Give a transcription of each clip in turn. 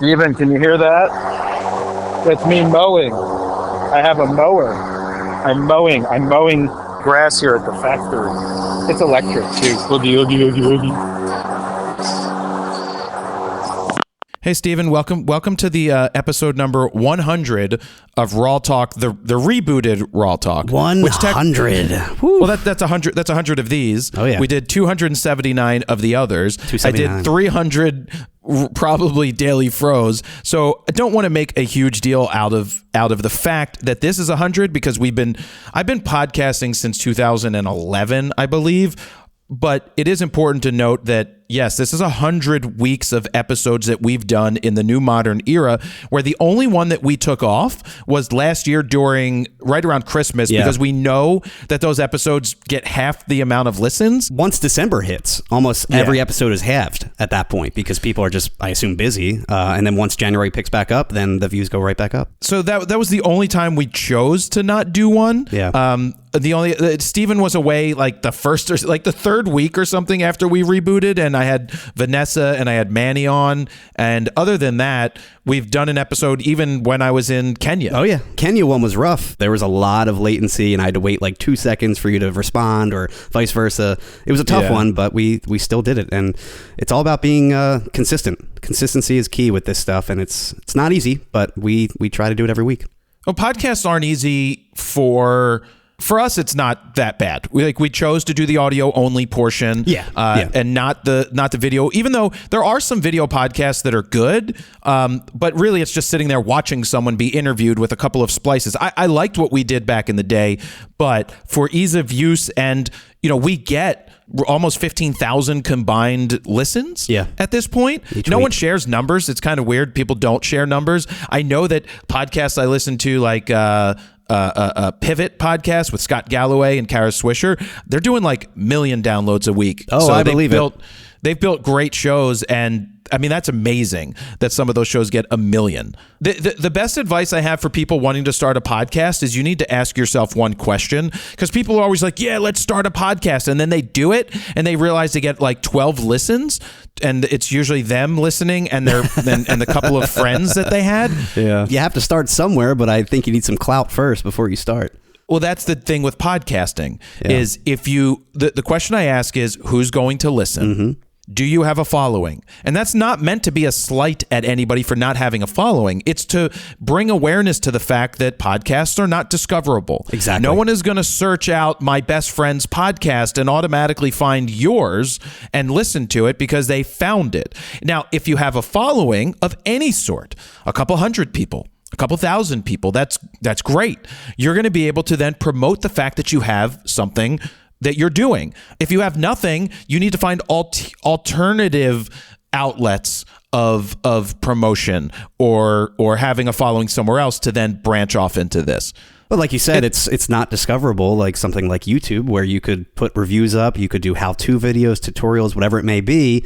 Steven, can you hear that? That's me mowing. I have a mower. I'm mowing grass here at the factory. It's electric too. Oogie, oogie, oogie, oogie. Hey, Steven, welcome to the episode number 100 of RAWtalk, the rebooted RAWtalk. 100. Well, that's 100. That's 100 of these. Oh yeah. We did 279 of the others. 279. I did 300 probably daily froze. So I don't want to make a huge deal out of the fact that this is 100 because I've been podcasting since 2011, I believe. But it is important to note that, yes, this is 100 weeks of episodes that we've done in the new modern era, where the only one that we took off was last year right around Christmas, because we know that those episodes get half the amount of listens. Once December hits, almost every episode is halved at that point because people are just, I assume, busy. And then once January picks back up, then the views go right back up. So that was the only time we chose to not do one. Yeah. Steven was away like the first or like the third week or something after we rebooted, and I had Vanessa and I had Manny on, and other than that, we've done an episode even when I was in Kenya. Oh yeah, Kenya one was rough. There was a lot of latency, and I had to wait like 2 seconds for you to respond, or vice versa. It was a tough one, but we still did it, and it's all about being consistent. Consistency is key with this stuff, and it's not easy, but we try to do it every week. Well, podcasts aren't easy for us. It's not that bad. We chose to do the audio only portion, and not the video. Even though there are some video podcasts that are good, but really it's just sitting there watching someone be interviewed with a couple of splices. I liked what we did back in the day, but for ease of use, and we get almost 15,000 combined listens at this point. No one shares numbers. It's kind of weird. People don't share numbers. I know that podcasts I listen to, like a Pivot podcast with Scott Galloway and Kara Swisher, they're doing like million downloads a week. Oh, so I believe it. They've built great shows, and I mean, that's amazing that some of those shows get 1 million. The best advice I have for people wanting to start a podcast is you need to ask yourself one question, because people are always like, yeah, let's start a podcast. And then they do it and they realize they get like 12 listens, and it's usually them listening and and the couple of friends that they had. Yeah. You have to start somewhere, but I think you need some clout first before you start. Well, that's the thing with podcasting is the question I ask is, who's going to listen? Mm-hmm. Do you have a following? And that's not meant to be a slight at anybody for not having a following. It's to bring awareness to the fact that podcasts are not discoverable. Exactly. No one is going to search out my best friend's podcast and automatically find yours and listen to it because they found it. Now, if you have a following of any sort, a couple hundred people, a couple thousand people, that's great. You're going to be able to then promote the fact that you have something that you're doing. If you have nothing, you need to find alternative outlets of promotion or having a following somewhere else to then branch off into this. But like you said, it's not discoverable like something like YouTube, where you could put reviews up, you could do how-to videos, tutorials, whatever it may be,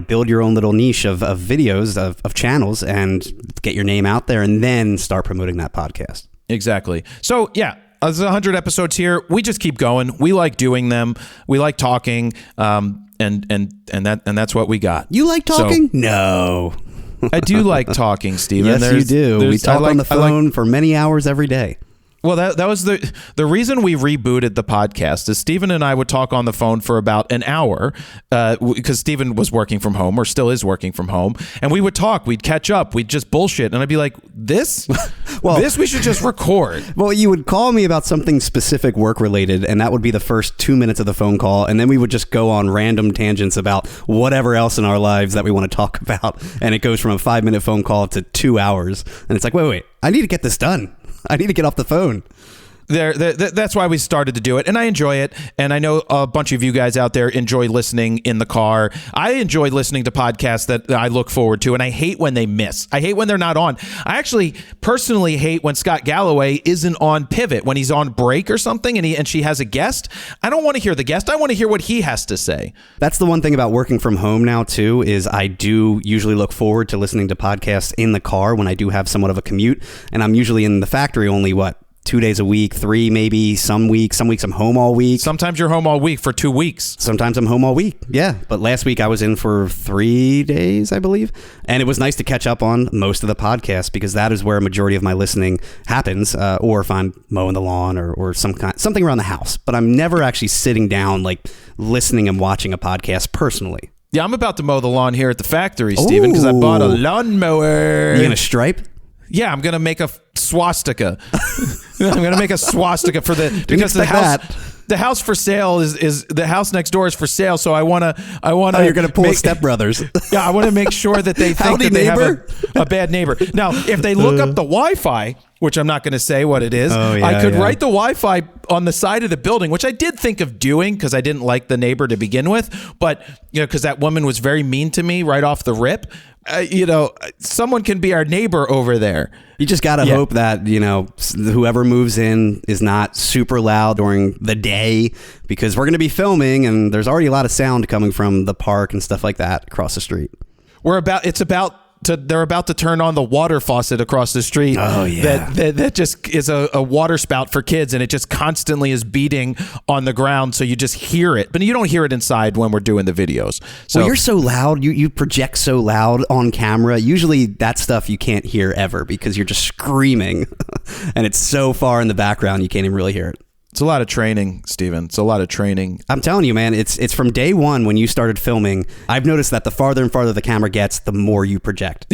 build your own little niche of videos, of channels, and get your name out there, and then start promoting that podcast. Exactly. So yeah, there's 100 episodes here. We just keep going. We like doing them. We like talking, and that's what we got. You like talking? So, no. I do like talking, Steven. Yes, you do. We talk on the phone for many hours every day. Well, that was the reason we rebooted the podcast is Steven and I would talk on the phone for about an hour because Steven was working from home, or still is working from home, and we would talk, we'd catch up, we'd just bullshit, and I'd be like, this we should just record. Well, you would call me about something specific work related, and that would be the first 2 minutes of the phone call, and then we would just go on random tangents about whatever else in our lives that we want to talk about, and it goes from a 5-minute phone call to 2 hours, and it's like, wait, I need to get this done. I need to get off the phone. That's why we started to do it, and I enjoy it, and I know a bunch of you guys out there enjoy listening in the car. I enjoy listening to podcasts that I look forward to, and I hate when they miss. I hate when they're not on. I actually personally hate when Scott Galloway isn't on Pivot, when he's on break or something, and she has a guest. I don't want to hear the guest. I want to hear what he has to say. That's the one thing about working from home now, too, is I do usually look forward to listening to podcasts in the car when I do have somewhat of a commute, and I'm usually in the factory only, 2 days a week, 3 maybe, some weeks I'm home all week. Sometimes you're home all week for 2 weeks. Sometimes I'm home all week, yeah. But last week I was in for 3 days, I believe. And it was nice to catch up on most of the podcasts because that is where a majority of my listening happens, or if I'm mowing the lawn or something around the house. But I'm never actually sitting down like listening and watching a podcast personally. Yeah, I'm about to mow the lawn here at the factory, Steven, because I bought a lawnmower. You gonna stripe? Yeah, I'm gonna make a swastika. I'm gonna make a swastika for because the house for sale is the house next door is for sale. So I wanna. Oh, you're gonna pull Step Brothers. Yeah, I want to make sure that they think Howdy, that they neighbor. have a bad neighbor. Now, if they look up the Wi-Fi, which I'm not going to say what it is, I could write the Wi-Fi on the side of the building, which I did think of doing because I didn't like the neighbor to begin with. But, because that woman was very mean to me right off the rip, someone can be our neighbor over there. You just got to hope that, whoever moves in is not super loud during the day because we're going to be filming and there's already a lot of sound coming from the park and stuff like that across the street. They're about to turn on the water faucet across the street. Oh, yeah. That just is a water spout for kids, and it just constantly is beating on the ground, so you just hear it. But you don't hear it inside when we're doing the videos. So you're so loud. You project so loud on camera. Usually that stuff you can't hear ever because you're just screaming, and it's so far in the background you can't even really hear it. It's a lot of training, Steven. It's a lot of training. I'm telling you, man, it's from day one when you started filming. I've noticed that the farther and farther the camera gets, the more you project.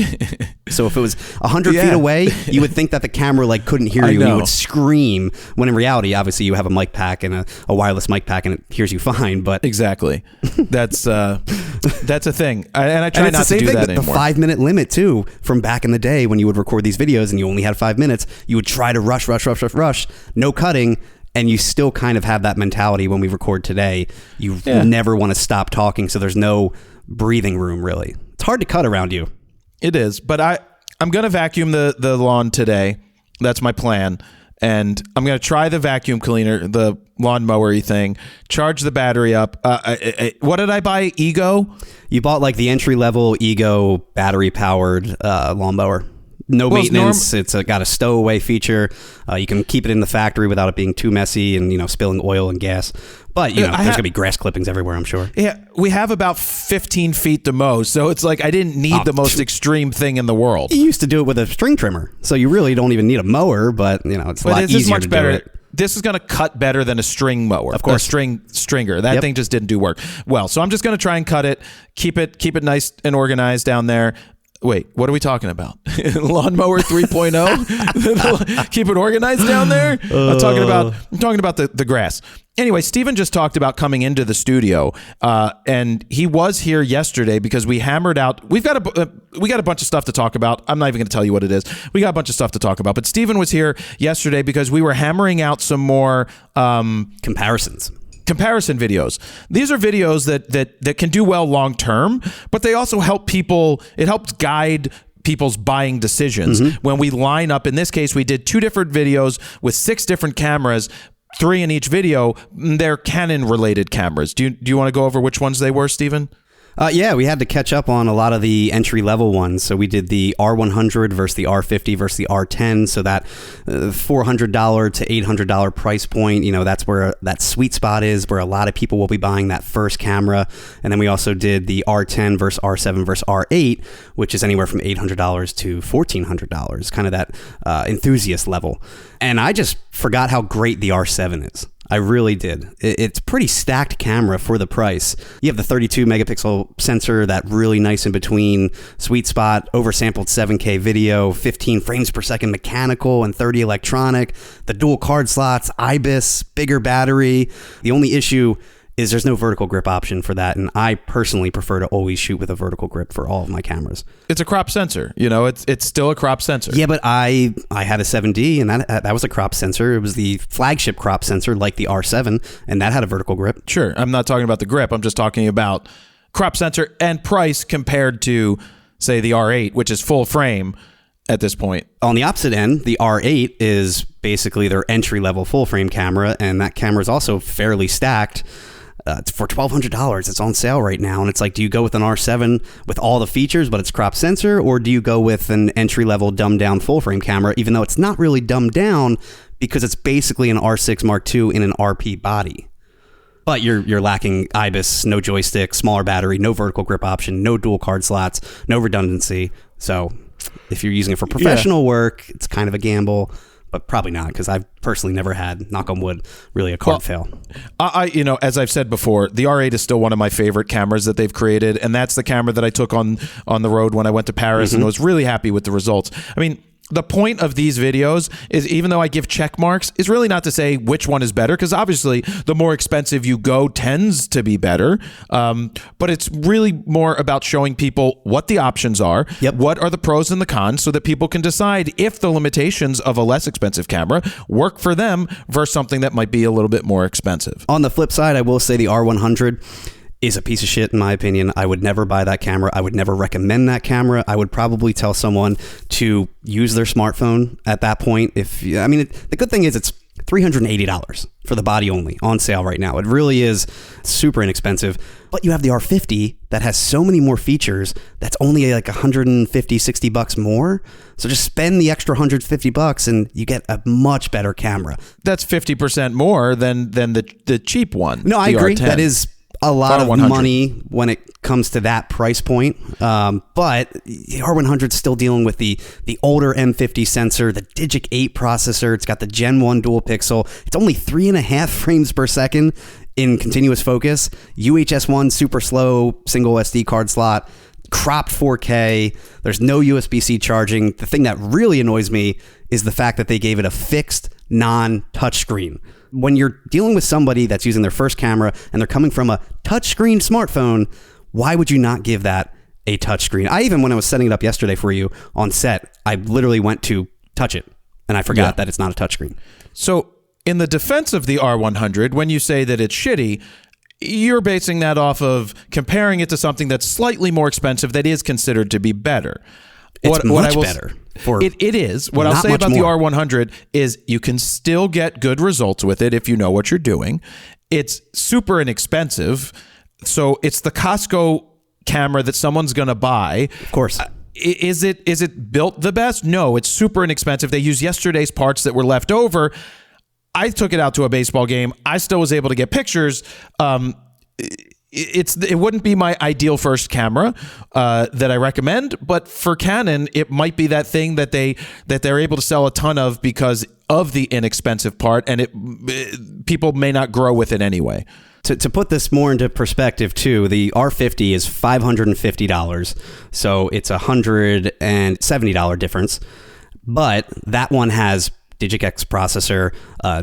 So if it was 100 feet away, you would think that the camera couldn't hear you and you would scream. When in reality, obviously, you have a mic pack and a wireless mic pack and it hears you fine. But exactly, that's a thing. And I try not to do that anymore. The 5-minute limit too, from back in the day when you would record these videos and you only had 5 minutes, you would try to rush, no cutting. And you still kind of have that mentality when we record today. You never want to stop talking, so there's no breathing room, really. It's hard to cut around you. It is, but I'm going to vacuum the lawn today. That's my plan. And I'm going to try the vacuum cleaner, the lawnmower-y thing, charge the battery up. What did I buy? Ego? You bought the entry-level Ego battery-powered lawnmower. No maintenance. It's got a stowaway feature. You can keep it in the factory without it being too messy and spilling oil and gas. But there's gonna be grass clippings everywhere, I'm sure. Yeah, we have about 15 feet to mow, so it's I didn't need the most extreme thing in the world. You used to do it with a string trimmer, so you really don't even need a mower. But it's a lot easier to do it. This is going to cut better than a string mower. Of course. Stringer. That thing just didn't do work well. So I'm just going to try and cut it, keep it nice and organized down there. Wait, what are we talking about? Lawnmower 3.0? Keep it organized down there? I'm talking about the grass. Anyway, Steven just talked about coming into the studio, and he was here yesterday because we hammered out. We got a bunch of stuff to talk about. I'm not even going to tell you what it is. We got a bunch of stuff to talk about. But Steven was here yesterday because we were hammering out some more comparison videos. These are videos that can do well long term, but they also help people. It helps guide people's buying decisions. When we line up, in this case, we did 2 different videos with 6 different cameras, 3 in each video. They're Canon related cameras. Do you want to go over which ones they were, Steven? Yeah, we had to catch up on a lot of the entry-level ones. So we did the R100 versus the R50 versus the R10. So that $400 to $800 price point, that's where that sweet spot is, where a lot of people will be buying that first camera. And then we also did the R10 versus R7 versus R8, which is anywhere from $800 to $1,400, kind of that enthusiast level. And I just forgot how great the R7 is. I really did. It's pretty stacked camera for the price. You have the 32 megapixel sensor, that really nice in between sweet spot, oversampled 7K video, 15 frames per second mechanical and 30 electronic, the dual card slots, IBIS, bigger battery. The only issue is there's no vertical grip option for that, and I personally prefer to always shoot with a vertical grip for all of my cameras. It's a crop sensor, it's still a crop sensor. Yeah, but I had a 7D, and that was a crop sensor. It was the flagship crop sensor, like the R7, and that had a vertical grip. Sure, I'm not talking about the grip. I'm just talking about crop sensor and price compared to, say, the R8, which is full frame at this point. On the opposite end, the R8 is basically their entry-level full frame camera, and that camera is also fairly stacked. It's for $1,200. It's on sale right now. And it's do you go with an R7 with all the features, but it's crop sensor, or do you go with an entry-level dumbed-down full-frame camera, even though it's not really dumbed down because it's basically an R6 Mark II in an RP body. But you're lacking IBIS, no joystick, smaller battery, no vertical grip option, no dual card slots, no redundancy. So if you're using it for professional work, it's kind of a gamble, but probably not, because I've personally never had, knock on wood, really a card fail. As I've said before, the R8 is still one of my favorite cameras that they've created, and that's the camera that I took on the road when I went to Paris, and was really happy with the results. I mean, the point of these videos is, even though I give check marks, is really not to say which one is better, because obviously the more expensive you go tends to be better. But it's really more about showing people what the options are, what are the pros and the cons, so that people can decide if the limitations of a less expensive camera work for them versus something that might be a little bit more expensive. On the flip side, I will say the R100 is a piece of shit in my opinion. I would never buy that camera. I would never recommend that camera. I would probably tell someone to use their smartphone at that point. The good thing is it's $380 for the body only on sale right now. It really is super inexpensive. But you have the R50 that has so many more features that's only like $150-$60 more. So just spend the extra $150 and you get a much better camera. That's 50% more than the cheap one. No, I agree. R10. That is a lot of R100. money when it comes to that price point. But the R100 is still dealing with the older M50 sensor, the Digic 8 processor. It's got the Gen 1 dual pixel. It's only 3.5 frames per second in continuous focus. UHS-1 super slow single SD card slot. Cropped 4K. There's no USB-C charging. The thing that really annoys me is the fact that they gave it a fixed non-touchscreen. When you're dealing with somebody that's using their first camera and they're coming from a touchscreen smartphone, why would you not give that a touchscreen? When I was setting it up yesterday for you on set, I literally went to touch it and I forgot that it's not a touchscreen. So in the defense of the R100, when you say that it's shitty, you're basing that off of comparing it to something that's slightly more expensive that is considered to be better. It's much better. It is. What I'll say about the R100 is you can still get good results with it if you know what you're doing. It's super inexpensive. So it's the Costco camera that someone's going to buy. Of course. Is it built the best? No, it's super inexpensive. They use yesterday's parts that were left over. I took it out to a baseball game. I still was able to get pictures. It wouldn't be my ideal first camera that I recommend, but for Canon, it might be that thing that they're able to sell a ton of because of the inexpensive part, and people may not grow with it anyway. To put this more into perspective too, the R50 is $550, so it's $170 difference, but that one has Digic X processor,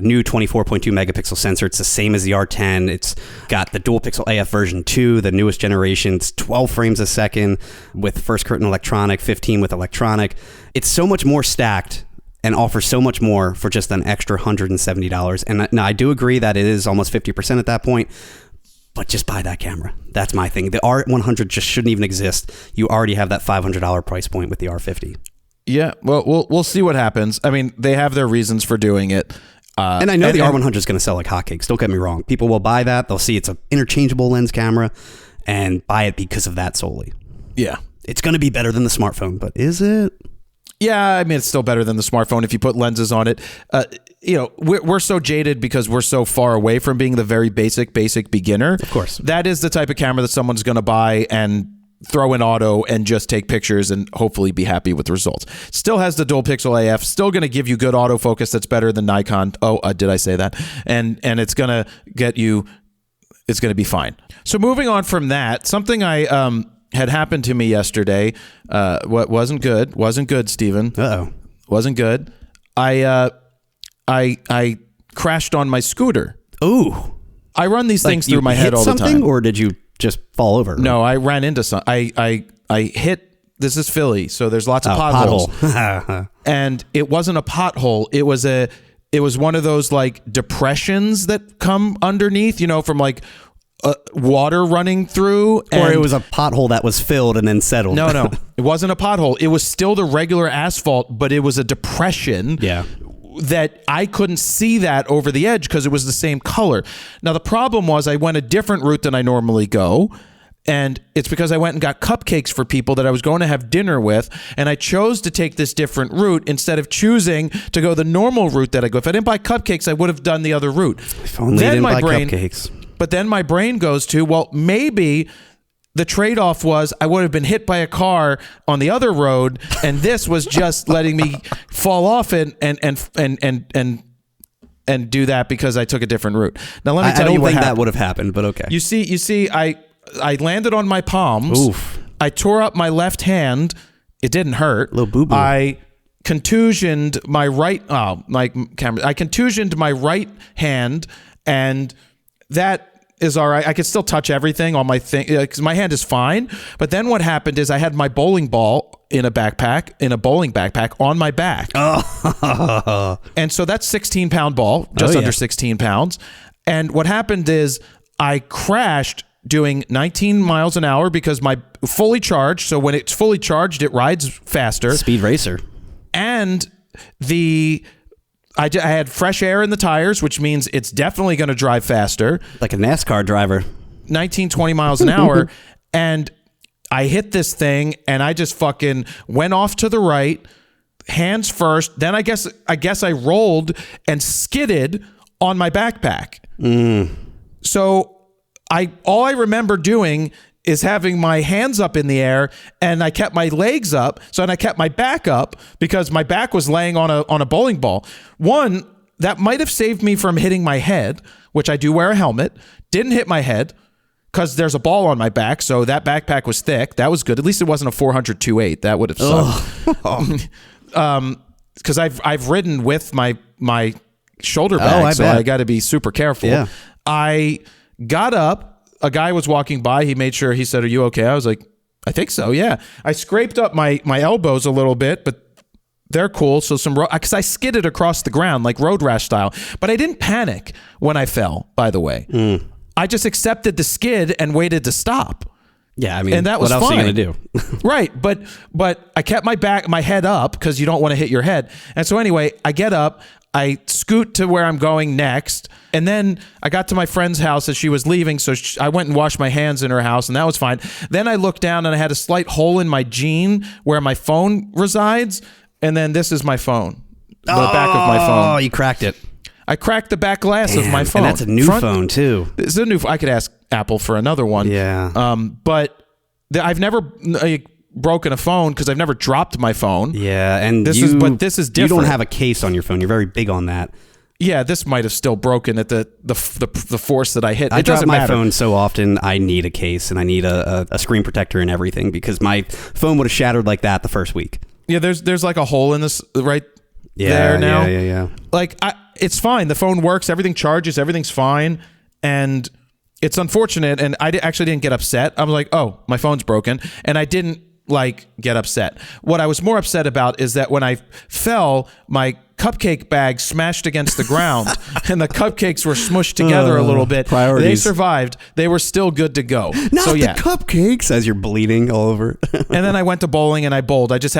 new 24.2 megapixel sensor. It's the same as the R10. It's got the dual pixel AF version 2, the newest generation. It's 12 frames a second with first curtain electronic, 15 with electronic. It's so much more stacked and offers so much more for just an extra $170. And now I do agree that it is almost 50% at that point, but just buy that camera. That's my thing. The R100 just shouldn't even exist. You already have that $500 price point with the R50. Yeah, well, we'll see what happens. I mean, they have their reasons for doing it. And I know the R100 is going to sell like hotcakes. Don't get me wrong. People will buy that. They'll see it's an interchangeable lens camera and buy it because of that solely. Yeah. It's going to be better than the smartphone, but is it? Yeah, I mean, it's still better than the smartphone if you put lenses on it. We're so jaded because we're so far away from being the very basic beginner. Of course. That is the type of camera that someone's going to buy and throw in auto and just take pictures and hopefully be happy with the results. Still has the dual pixel AF, still going to give you good autofocus that's better than Nikon. Did I say that? And it's going to get you, it's going to be fine. So moving on from that, something I had happened to me yesterday, what wasn't good, Stephen. Uh-oh. Wasn't good. I crashed on my scooter. Ooh. I run these things through my head all the time. Or did you just fall over? No, I ran into some. I hit. This is Philly, so there's lots of potholes. And it wasn't a pothole. It was one of those like depressions that come underneath, from like water running through. Or it was a pothole that was filled and then settled. No, it wasn't a pothole. It was still the regular asphalt, but it was a depression. Yeah. That I couldn't see that over the edge because it was the same color. Now, the problem was I went a different route than I normally go. And it's because I went and got cupcakes for people that I was going to have dinner with, and I chose to take this different route instead of choosing to go the normal route that I go. If I didn't buy cupcakes, I would have done the other route. If only you didn't buy cupcakes. But then my brain goes to, well, maybe the trade-off was I would have been hit by a car on the other road, and this was just letting me fall off and do that because I took a different route. Now let me tell you what happened. I don't think that would have happened, but okay. You see, I landed on my palms. Oof. I tore up my left hand. It didn't hurt. Little boo-boo. I contusioned my right. Oh, my camera. I contusioned my right hand, and that is all right. I can still touch everything on my thing because my hand is fine. But then what happened is I had my bowling ball in a bowling backpack on my back. Oh. And so that's 16-pound ball, just under 16 pounds. And what happened is I crashed doing 19 miles an hour because my fully charged. So when it's fully charged, it rides faster. Speed racer. And I had fresh air in the tires, which means it's definitely going to drive faster. Like a NASCAR driver. 19, 20 miles an hour. And I hit this thing and I just fucking went off to the right, hands first. Then I guess I rolled and skidded on my backpack. So all I remember doing is having my hands up in the air, and I kept my legs up. So I kept my back up because my back was laying on a bowling ball. One, that might have saved me from hitting my head, which I do wear a helmet. Didn't hit my head because there's a ball on my back. So that backpack was thick. That was good. At least it wasn't a 400 2.8. That would have sucked. Because I've ridden with my shoulder bag, so I got to be super careful. Yeah. I got up. A guy was walking by. He made sure. He said, "Are you okay?" I was like, "I think so, yeah." I scraped up my elbows a little bit, but they're cool. So because I skidded across the ground like road rash style. But I didn't panic when I fell, by the way. I just accepted the skid and waited to stop. Yeah, I mean, and that was what else fine. are you going to do? Right, but I kept my head up because you don't want to hit your head. And so anyway, I get up, I scoot to where I'm going next, and then I got to my friend's house as she was leaving, so I went and washed my hands in her house, and that was fine. Then I looked down, and I had a slight hole in my jean where my phone resides, and then this is my phone, the back of my phone. Oh, you cracked it. I cracked the back glass of my phone. And that's a new phone, too. It's a new. I could ask Apple for another one. Yeah. But I've never broken a phone because I've never dropped my phone. Yeah, and this is different. You don't have a case on your phone. You're very big on that. Yeah, this might have still broken at the force that I hit. I drop my phone so often. I need a case and I need a screen protector and everything because my phone would have shattered like that the first week. Yeah, there's like a hole in this right there now. Yeah. Like it's fine. The phone works. Everything charges. Everything's fine. And it's unfortunate. And I actually didn't get upset. I was like, oh, my phone's broken, and I didn't get upset. What I was more upset about is that when I fell, my cupcake bag smashed against the ground and the cupcakes were smushed together a little bit. Priorities. They survived. They were still good to go. Not the cupcakes as you're bleeding all over. And then I went to bowling and I bowled. I just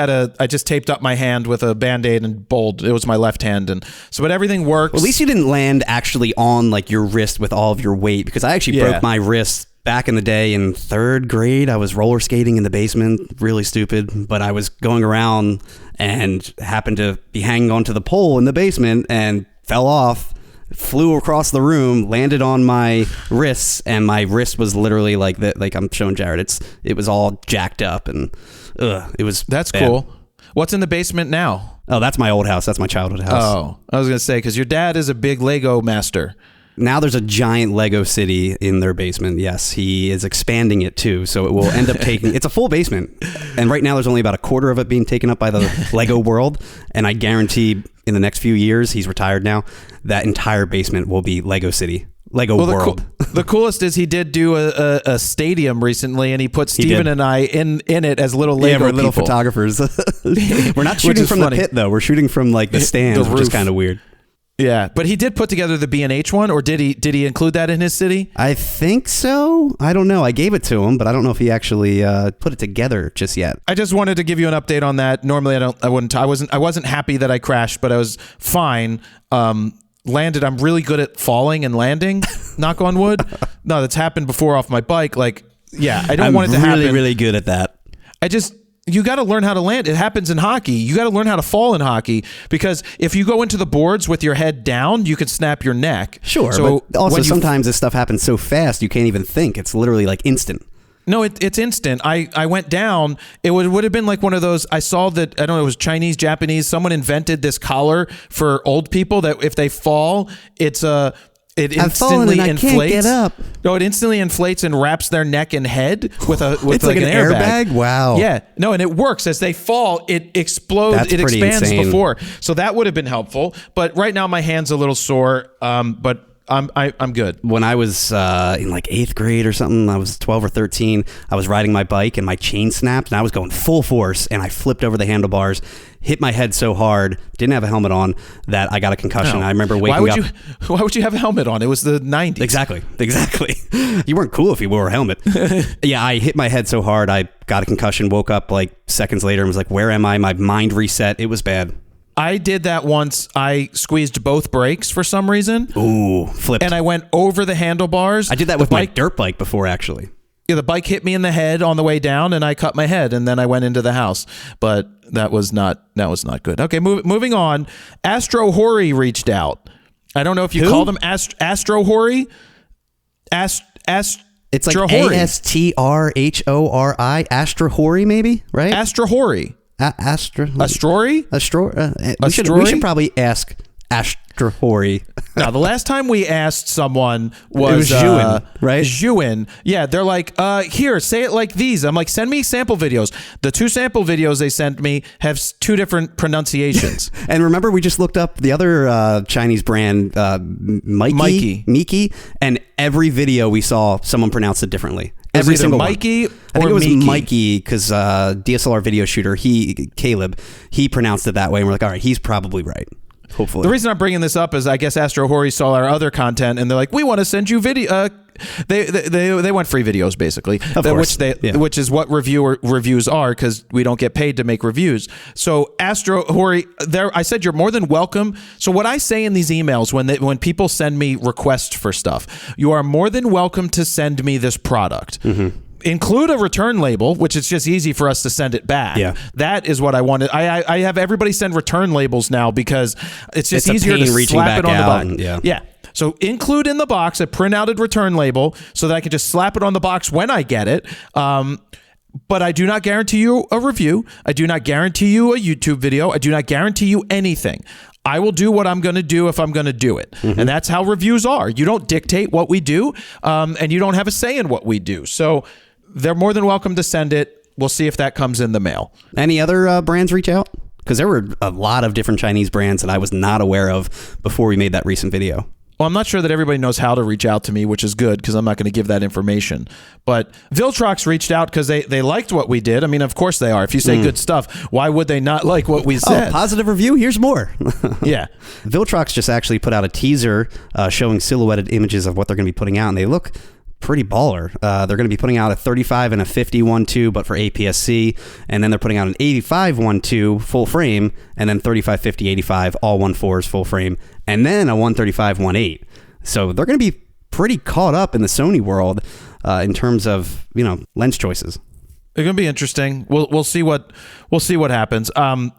taped up my hand with a Band-Aid and bowled. It was my left hand. And so, but everything works. Well, at least you didn't land actually on like your wrist with all of your weight, because I actually broke my wrist back in the day in 3rd grade. I was roller skating in the basement, really stupid, but I was going around and happened to be hanging onto the pole in the basement and fell off, flew across the room, landed on my wrists, and my wrist was literally like that. Like I'm showing Jared, it was all jacked up, and That's bad. Cool. What's in the basement now? Oh, that's my old house. That's my childhood house. Oh, I was gonna say, because your dad is a big Lego master. Now there's a giant Lego city in their basement. Yes, he is expanding it too, so it will end up taking... It's a full basement, and right now there's only about a quarter of it being taken up by the Lego world, and I guarantee in the next few years, he's retired now, that entire basement will be Lego city. Lego world. The coolest is he did do a stadium recently, and he put Steven and I in it as little Lego we're little people. photographers. We're not shooting from the pit, though. We're shooting from like the stands, which is kind of weird. Yeah, but he did put together the B&H one, or did he include that in his city? I think so. I don't know. I gave it to him, but I don't know if he actually put it together just yet. I just wanted to give you an update on that. Normally, I wasn't happy that I crashed, but I was fine. Landed. I'm really good at falling and landing. Knock on wood. No, that's happened before off my bike. Like Yeah, I don't want it to happen. I'm really, really good at that. You got to learn how to land. It happens in hockey. You got to learn how to fall in hockey, because if you go into the boards with your head down, you can snap your neck. Sure, so but also sometimes this stuff happens so fast you can't even think. It's literally like instant. No, it's instant. I went down. It would have been like one of those. I saw that, I don't know, it was Chinese, Japanese. Someone invented this collar for old people that if they fall, it instantly inflates. I can't get up. No, it instantly inflates and wraps their neck and head with it's like an airbag. Wow. Yeah. No, and it works. As they fall, it explodes. That's it expands insane. before. So that would have been helpful. But right now my hand's a little sore. But I'm good. When I was in like 8th grade or something, I was 12 or 13, I was riding my bike and my chain snapped and I was going full force and I flipped over the handlebars, hit my head so hard, didn't have a helmet on, that I got a concussion. No. I remember waking up. Why would you have a helmet on? It was the 90s. Exactly. You weren't cool if you wore a helmet. Yeah, I hit my head so hard, I got a concussion, woke up like seconds later and was like, where am I? My mind reset. It was bad. I did that once. I squeezed both brakes for some reason. Ooh, flipped. And I went over the handlebars. I did that with my dirt bike before, actually. Yeah, the bike hit me in the head on the way down, and I cut my head, and then I went into the house. But that was not good. Okay, moving on. Astro Hori reached out. I don't know if you called him Astro Hori. It's like ASTRHORI. Astro Hori, maybe, right? Astro Hori. Astrory? We should probably ask Astrohori. Now, the last time we asked someone was Zhuin, right? Zhuin. Yeah, they're like, here, say it like these. I'm like, send me sample videos. The 2 sample videos they sent me have 2 different pronunciations. And remember, we just looked up the other Chinese brand, Mikey, and every video we saw, someone pronounced it differently. Every single Mikey one. I think it was Mikey because DSLR video shooter, Caleb, he pronounced it that way, and we're like, all right, he's probably right. Hopefully. The reason I'm bringing this up is I guess Astro Hori saw our other content and they're like, we want to send you video. They want free videos basically, of course. Which is what reviews are, because we don't get paid to make reviews. So Astro Hori, I said you're more than welcome. So what I say in these emails when people send me requests for stuff, you are more than welcome to send me this product. Mm-hmm. Include a return label, which is just easy for us to send it back. Yeah. That is what I wanted. I have everybody send return labels now because it's just easier to slap it on the box. Yeah. So include in the box a printout return label so that I can just slap it on the box when I get it. But I do not guarantee you a review. I do not guarantee you a YouTube video. I do not guarantee you anything. I will do what I'm going to do if I'm going to do it. Mm-hmm. And that's how reviews are. You don't dictate what we do, and you don't have a say in what we do. So they're more than welcome to send it. We'll see if that comes in the mail. Any other brands reach out? Because there were a lot of different Chinese brands that I was not aware of before we made that recent video. Well, I'm not sure that everybody knows how to reach out to me, which is good because I'm not going to give that information. But Viltrox reached out because they liked what we did. I mean, of course they are. If you say good stuff, why would they not like what we said? Oh, positive review? Here's more. Yeah. Viltrox just actually put out a teaser showing silhouetted images of what they're going to be putting out, and they look pretty baller. They're going to be putting out a 35 and a 50 1.2, but for APS-C, and then they're putting out an 85 1.2 full frame, and then 35, 50, 85 all 1.4s full frame, and then a 135 1.8. So they're going to be pretty caught up in the Sony world in terms of lens choices. It's gonna be interesting. We'll see what happens.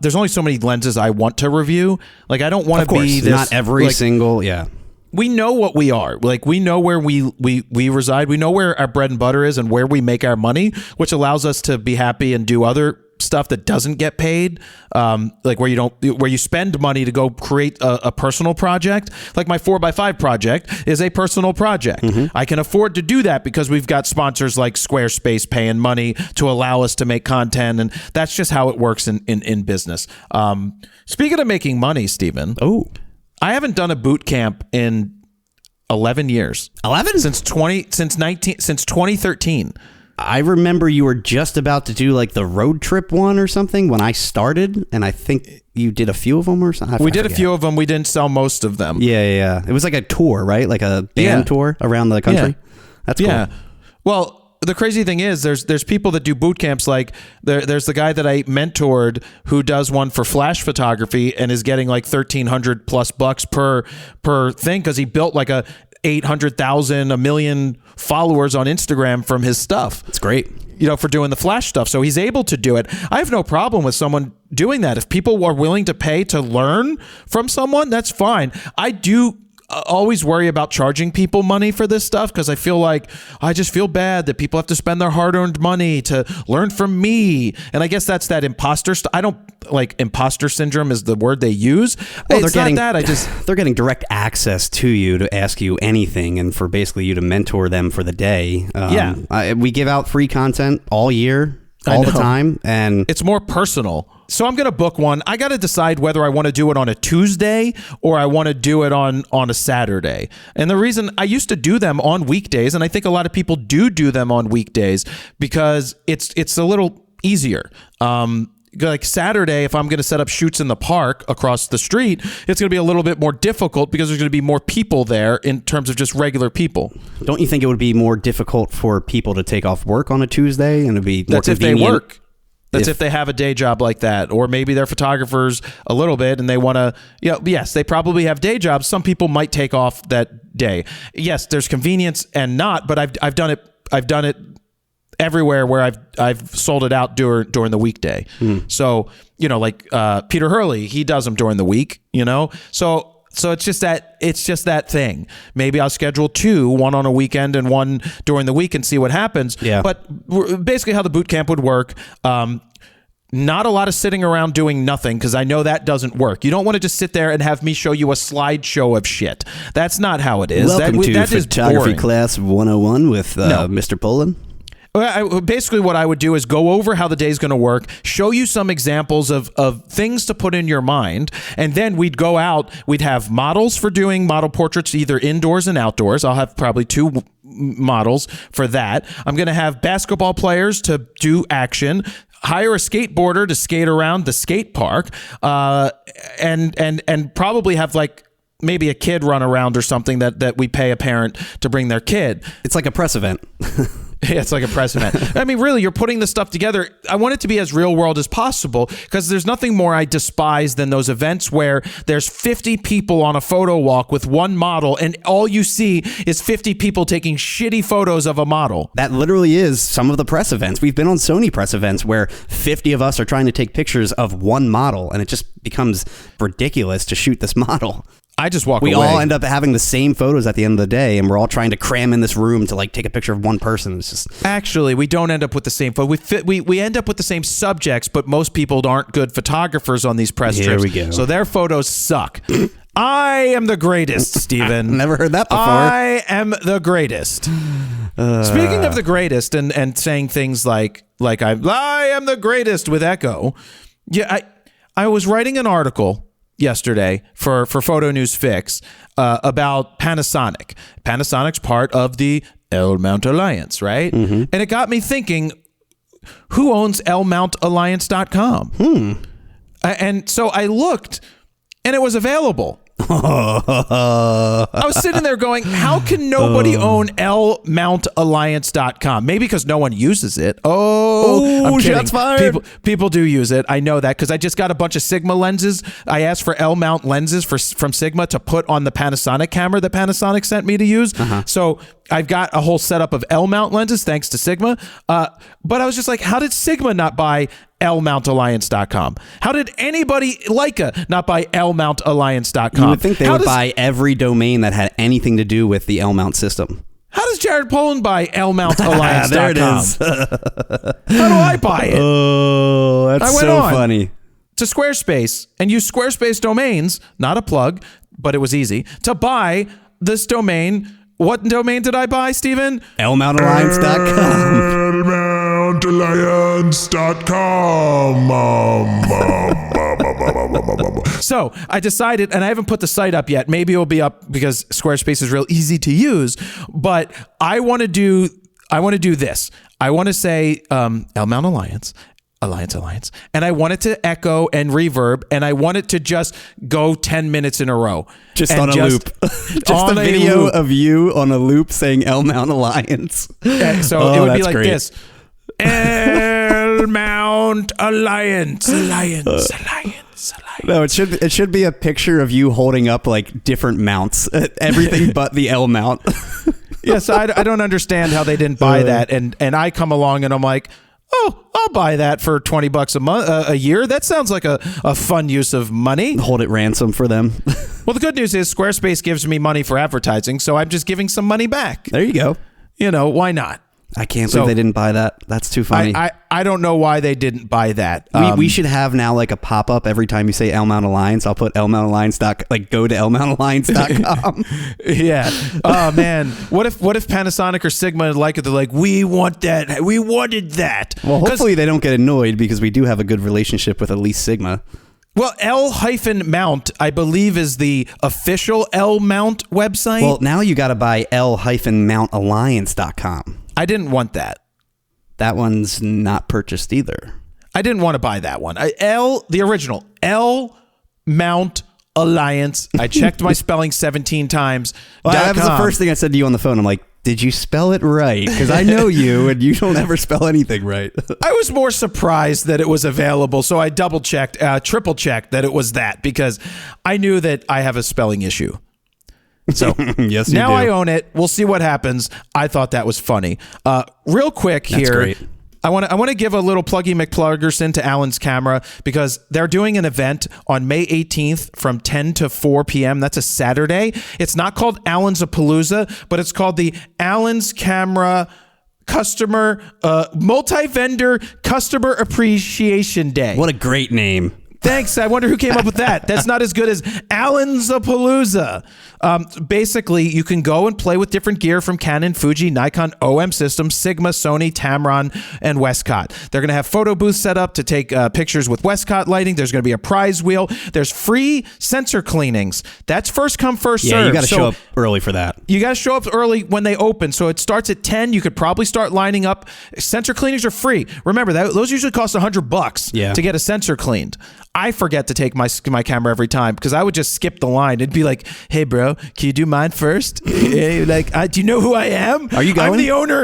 There's only so many lenses I want to review. Like I don't want to be this, not every single. Yeah. We know what we are. Like we know where we reside. We know where our bread and butter is and where we make our money, which allows us to be happy and do other stuff that doesn't get paid. Like where you spend money to go create a personal project. Like my 4x5 project is a personal project. Mm-hmm. I can afford to do that because we've got sponsors like Squarespace paying money to allow us to make content, and that's just how it works in business. Speaking of making money, Stephen. Oh. I haven't done a boot camp in 11 years. 11? Since 2013. I remember you were just about to do like the road trip one or something when I started, and I think you did a few of them or something. We did a few of them. We didn't sell most of them. Yeah. It was like a tour, right? Like a band tour around the country. Yeah. That's cool. Yeah. Well, the crazy thing is there's people that do boot camps. Like there's the guy that I mentored who does one for flash photography and is getting like $1,300+ per thing because he built like 800,000, a million followers on Instagram from his stuff. It's great. For doing the Flash stuff. So he's able to do it. I have no problem with someone doing that. If people are willing to pay to learn from someone, that's fine. I do always worry about charging people money for this stuff because I just feel bad that people have to spend their hard-earned money to learn from me. And I guess that's that imposter I don't like imposter syndrome is the word they use. Well, it's not that. They're getting direct access to you to ask you anything and for basically you to mentor them for the day. We give out free content all year, all the time, and it's more personal. So I'm going to book one. I got to decide whether I want to do it on a Tuesday or I want to do it on a Saturday. And the reason I used to do them on weekdays, and I think a lot of people do them on weekdays because it's a little easier. Like Saturday, if I'm going to set up shoots in the park across the street, it's going to be a little bit more difficult because there's going to be more people there in terms of just regular people. Don't you think it would be more difficult for people to take off work on a Tuesday and it'd be more That's convenient? If they work. That's if they have a day job like that, or maybe they're photographers a little bit and they want to, yes, they probably have day jobs. Some people might take off that day. Yes, there's convenience and not, but I've done it everywhere where I've sold it out during the weekday. So, like Peter Hurley, he does them during the week, So it's just that thing. Maybe I'll schedule two, one on a weekend and one during the week and see what happens. Yeah. But basically how the boot camp would work, not a lot of sitting around doing nothing because I know that doesn't work. You don't want to just sit there and have me show you a slideshow of shit. That's not how it is. Welcome to that Photography is Class 101 with Mr. Polin. Basically, what I would do is go over how the day's going to work, show you some examples of things to put in your mind, and then we'd go out. We'd have models for doing model portraits, either indoors and outdoors. I'll have probably two models for that. I'm going to have basketball players to do action, hire a skateboarder to skate around the skate park, and probably have maybe a kid run around or something that we pay a parent to bring their kid. It's like a press event. Yeah, it's like a press event. I mean, really, you're putting this stuff together. I want it to be as real world as possible because there's nothing more I despise than those events where there's 50 people on a photo walk with one model and all you see is 50 people taking shitty photos of a model. That literally is some of the press events. We've been on Sony press events where 50 of us are trying to take pictures of one model and it just becomes ridiculous to shoot this model. I just walk away. We all end up having the same photos at the end of the day, and we're all trying to cram in this room to take a picture of one person. It's just actually we don't end up with the same photo. We end up with the same subjects, but most people aren't good photographers on these press trips. Here we go. So their photos suck. I am the greatest, Steven. Never heard that before. I am the greatest. Speaking of the greatest, and saying things like I am the greatest with echo. Yeah, I was writing an article yesterday for Photo News Fix about Panasonic. Panasonic's part of the L-Mount Alliance, right? Mm-hmm. And it got me thinking, who owns lmountalliance.com? And so I looked, and it was available. I was sitting there going, how can nobody own lmountalliance.com? Maybe because no one uses it. I'm kidding. Shots fired. People do use it. I know that because I just got a bunch of Sigma lenses. I asked for L-mount lenses from Sigma to put on the Panasonic camera that Panasonic sent me to use. So I've got a whole setup of L-mount lenses thanks to Sigma. But I was just like, how did Sigma not buy lmountalliance.com? How did anybody, Leica, not buy lmountalliance.com? You would think they would buy every domain that had anything to do with the L-mount system. How does Jared Polin buy lmountalliance.com? There it is. How do I buy it? Oh, that's funny. To Squarespace and use Squarespace domains, not a plug, but it was easy, to buy this domain. What domain did I buy, Steven? lmountalliance.com. lmountalliance.com. So I decided, and I haven't put the site up yet. Maybe it'll be up because Squarespace is real easy to use. But I want to do this. I want to say L-Mount Alliance. Alliance. And I want it to echo and reverb, and I want it to just go 10 minutes in a row. Just on a loop. Just a video of you on a loop saying L-Mount Alliance. So it would be like great. This. L-Mount Alliance. No, it should be a picture of you holding up like different mounts, everything but the L mount. Yes, I don't understand how they didn't buy that, and I come along and I'm like, oh, I'll buy that for $20 a month, a year. That sounds like a fun use of money. Hold it ransom for them. Well, the good news is Squarespace gives me money for advertising, so I'm just giving some money back. There you go. Why not? I can't believe they didn't buy that. That's too funny. I don't know why they didn't buy that. We should have now like a pop-up every time you say L Mount Alliance. I'll put lmountalliance.com, like go to lmountalliance.com. Yeah. Oh man. What if Panasonic or Sigma like it? They're like, we want that. We wanted that. Well, hopefully they don't get annoyed because we do have a good relationship with at least Sigma. Well, L-Mount, I believe, is the official L-Mount website. Well, now you got to buy l-mountalliance.com. I didn't want that. That one's not purchased either. I didn't want to buy that one. The original L-Mount Alliance. I checked my spelling 17 times. Well, that was the first thing I said to you on the phone. I'm like, did you spell it right? Because I know you, and you don't ever spell anything right. I was more surprised that it was available, so I double-checked, triple-checked that it was that, because I knew that I have a spelling issue. So yes, you now do. I own it. We'll see what happens. I thought that was funny. Real quick here. That's great. I want to give a little pluggy McPluggerson to Alan's camera because they're doing an event on May 18th from 10 to 4 p.m. That's a Saturday. It's not called Alan's Palooza, but it's called the Alan's Camera Customer Multi-Vendor Customer Appreciation Day. What a great name. Thanks. I wonder who came up with that. That's not as good as Alan's Palooza. Basically, you can go and play with different gear from Canon, Fuji, Nikon, OM Systems, Sigma, Sony, Tamron, and Westcott. They're going to have photo booths set up to take pictures with Westcott lighting. There's going to be a prize wheel. There's free sensor cleanings. That's first come, first serve. Yeah, you got to show up early for that. You got to show up early when they open. So it starts at 10. You could probably start lining up. Sensor cleanings are free. Remember, those usually cost $100 to get a sensor cleaned. I forget to take my camera every time because I would just skip the line. It'd be like, "Hey, bro, can you do mine first?" Hey, like, do you know who I am? Are you going? I'm the owner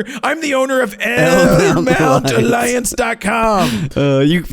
of lmountalliance.com.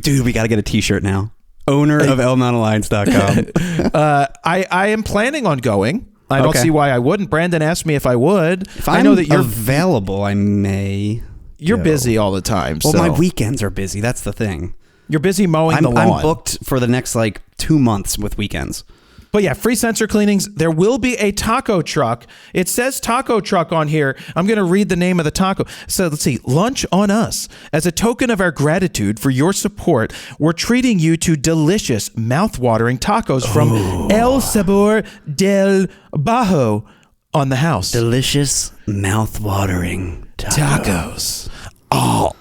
Dude, we got to get a T-shirt now. Owner of lmountalliance.com. I am planning on going. I don't see why I wouldn't. Brandon asked me if I would. If I know that you're available, I may. You're busy all the time. Well, so. my weekends are busy. That's the thing. You're busy mowing the lawn. I'm booked for the next 2 months with weekends. But yeah, free sensor cleanings. There will be a taco truck. It says taco truck on here. I'm going to read the name of the taco. So let's see. Lunch on us. As a token of our gratitude for your support, we're treating you to delicious, mouth-watering tacos from El Sabor del Bajo on the house. Delicious, mouth-watering tacos. Okay.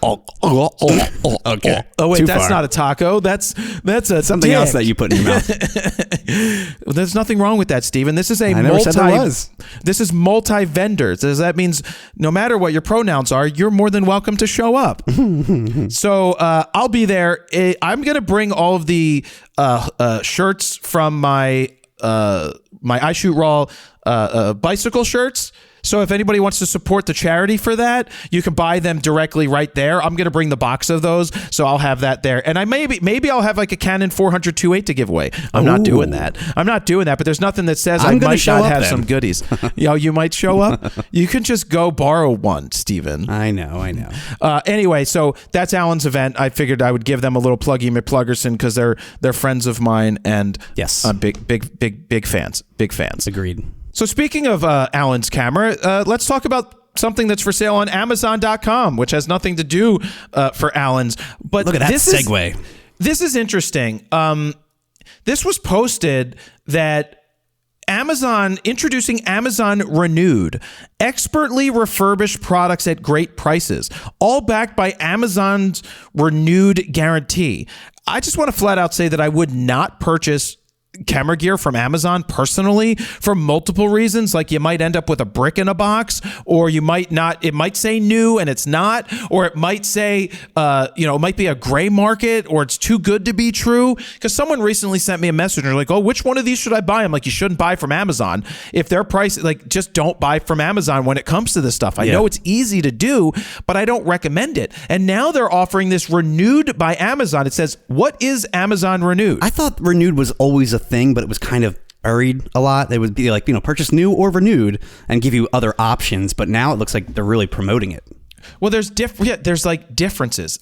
Oh wait, Too that's far. not a taco. That's a something dick. else that you put in your mouth. Well, there's nothing wrong with that, Steven. This is a This is multi-vendors. That means no matter what your pronouns are, you're more than welcome to show up. So I'll be there. I'm gonna bring all of the shirts from my I Shoot Raw bicycle shirts. So if anybody wants to support the charity for that, you can buy them directly right there. I'm going to bring the box of those, so I'll have that there. And I maybe I'll have like a Canon 400 2.8 to give away. I'm not doing that. But there's nothing that says I might not have some goodies. You might show up. You can just go borrow one, Steven. I know. Anyway, so that's Alan's event. I figured I would give them a little pluggy McPluggerson because they're friends of mine and yes, big fans. Agreed. So speaking of Alan's camera, let's talk about something that's for sale on Amazon.com, which has nothing to do for Alan's. But look at that segue. This is interesting. This was posted that introducing Amazon Renewed, expertly refurbished products at great prices, all backed by Amazon's Renewed guarantee. I just want to flat out say that I would not purchase camera gear from Amazon personally for multiple reasons. Like you might end up with a brick in a box, or you might not. It might say new and it's not, or it might say, it might be a gray market, or it's too good to be true. Because someone recently sent me a message and they're like, "Oh, which one of these should I buy?" I'm like, "You shouldn't buy from Amazon. If their price, like, just don't buy from Amazon when it comes to this stuff." I know it's easy to do, but I don't recommend it. And now they're offering this Renewed by Amazon. It says, "What is Amazon Renewed?" I thought Renewed was always a thing, but it was kind of buried a lot. They would be like, purchase new or renewed and give you other options. But now it looks like they're really promoting it. Well, there's like differences.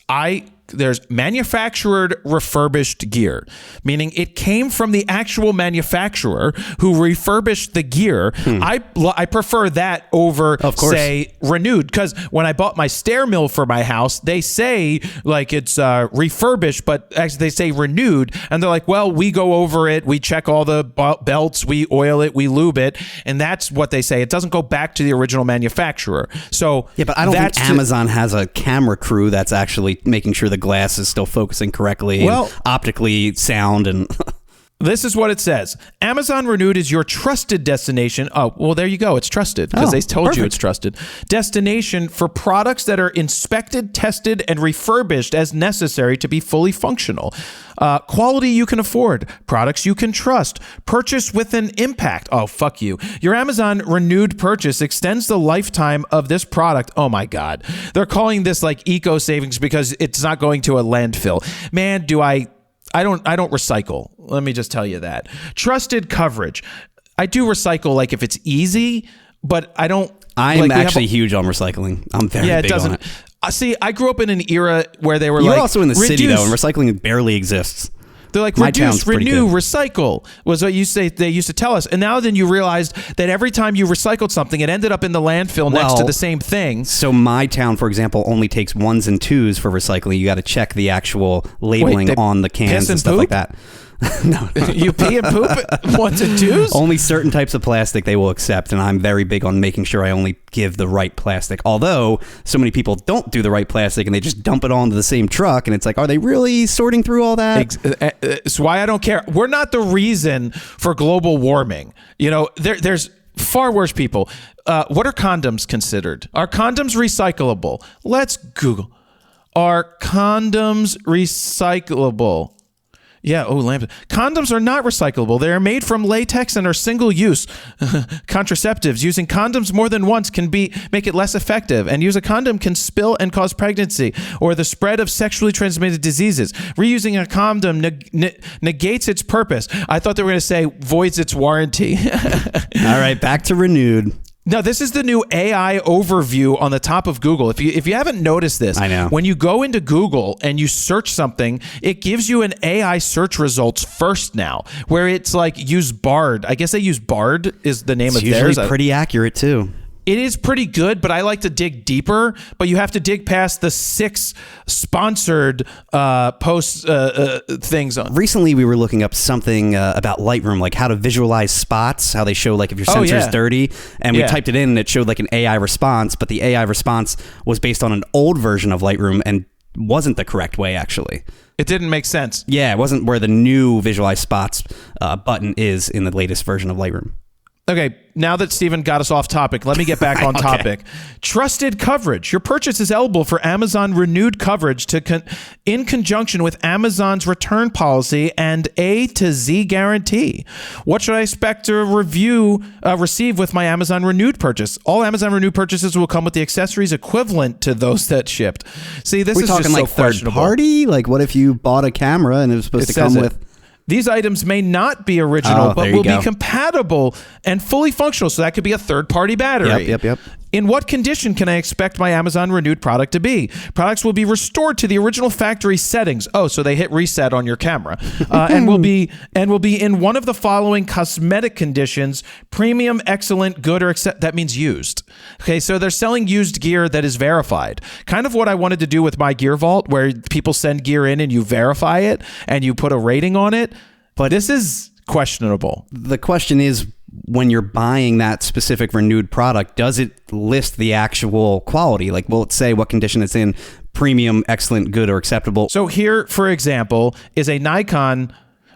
There's manufactured refurbished gear, meaning it came from the actual manufacturer who refurbished the gear. I prefer that over, say, Renewed, because when I bought my stair mill for my house, they say like it's refurbished, but actually they say Renewed, and they're like, well, we go over it, we check all the belts, we oil it, we lube it, and that's what they say. It doesn't go back to the original manufacturer. So yeah, but I don't think Amazon has a camera crew that's actually making sure the glass is still focusing correctly, and optically sound, and this is what it says. Amazon Renewed is your trusted destination. Oh, well, there you go. It's trusted because they told you it's trusted. Destination for products that are inspected, tested, and refurbished as necessary to be fully functional. Quality you can afford. Products you can trust. Purchase with an impact. Oh, fuck you. Your Amazon Renewed purchase extends the lifetime of this product. Oh, my God. They're calling this like eco savings because it's not going to a landfill. Man, I don't recycle. Let me just tell you that. Trusted coverage. I do recycle like if it's easy, but I don't. I'm actually huge on recycling. I'm very big on it. See, I grew up in an era where they were You're also in the city though, and recycling barely exists. They're like, reduce, renew, recycle was what they used to tell us. And now then you realized that every time you recycled something, it ended up in the landfill next to the same thing. So my town, for example, only takes 1s and 2s for recycling. You got to check the actual labeling on the cans and stuff like that. No. You pee and poop 1s and 2s? Only certain types of plastic they will accept, and I'm very big on making sure I only give the right plastic. Although so many people don't do the right plastic and they just dump it onto the same truck, and it's like, are they really sorting through all that? It's why I don't care. We're not the reason for global warming. There's far worse people. What are condoms considered? Are condoms recyclable? Let's Google. Are condoms recyclable? Yeah, condoms are not recyclable. They are made from latex and are single-use. Contraceptives. Using condoms more than once can make it less effective, and use a condom can spill and cause pregnancy or the spread of sexually transmitted diseases. Reusing a condom negates its purpose. I thought they were going to say voids its warranty. All right, back to Renewed. No, this is the new AI overview on the top of Google. If you haven't noticed this, I know. When you go into Google and you search something, it gives you an AI search results first now, where it's like use Bard. I guess they use Bard is the name of theirs. It's usually pretty accurate too. It is pretty good, but I like to dig deeper. But you have to dig past the 6 sponsored posts things. Recently, we were looking up something about Lightroom, like how to visualize spots, how they show like if your sensor's dirty. And we typed it in and it showed like an AI response, but the AI response was based on an old version of Lightroom and wasn't the correct way, actually. It didn't make sense. Yeah, it wasn't where the new visualize spots button is in the latest version of Lightroom. Okay, now that Steven got us off topic, let me get back on topic. Trusted coverage. Your purchase is eligible for Amazon Renewed coverage in conjunction with Amazon's return policy and A to Z guarantee. What should I expect to receive with my Amazon Renewed purchase? All Amazon Renewed purchases will come with the accessories equivalent to those that shipped. See, this is just so questionable. Third party? Like, what if you bought a camera and it was supposed to come with... These items may not be original, but will be compatible and fully functional. So that could be a third-party battery. Yep. In what condition can I expect my Amazon Renewed product to be? Products will be restored to the original factory settings. Oh, so they hit reset on your camera, and will be in one of the following cosmetic conditions: premium, excellent, good, or accept. That means used. Okay, so they're selling used gear that is verified. Kind of what I wanted to do with my Gear Vault, where people send gear in and you verify it and you put a rating on it. But this is questionable. The question is, when you're buying that specific Renewed product, does it list the actual quality? Like, will it say what condition it's in? Premium, excellent, good, or acceptable? So here, for example, is a Nikon.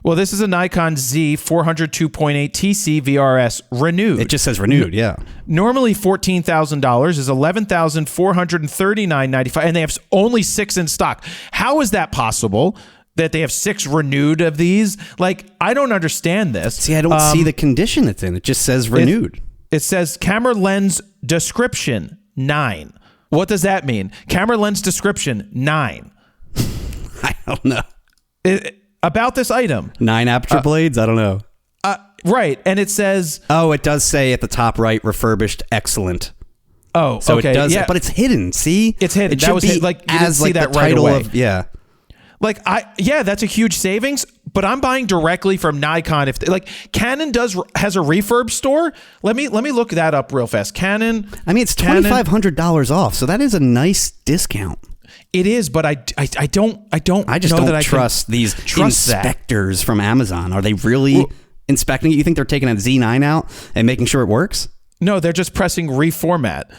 Well, this is a Nikon Z 402.8 TC VRS renewed. It just says renewed, yeah. Normally $14,000 is $11,439.95, and they have only 6 in stock. How is that possible? That they have 6 renewed of these? Like, I don't understand this. See, I don't see the condition it's in. It just says renewed. It says camera lens description 9. What does that mean? Camera lens description 9. I don't know. About this item. 9 aperture blades? I don't know. Right, and it says... Oh, it does say at the top right, refurbished, excellent. Oh, so okay. It does, yeah. But it's hidden, see? It's hidden. It that should was be like, you as didn't see like that the right title away. of, yeah. Like, that's a huge savings, but I'm buying directly from Nikon. If like Canon has a refurb store. Let me look that up real fast. Canon. I mean, it's $2,500 off, so that is a nice discount. It is, but I don't just know don't that trust these trust inspectors from Amazon. Are they really inspecting it? You think they're taking a Z9 out and making sure it works? No, they're just pressing reformat.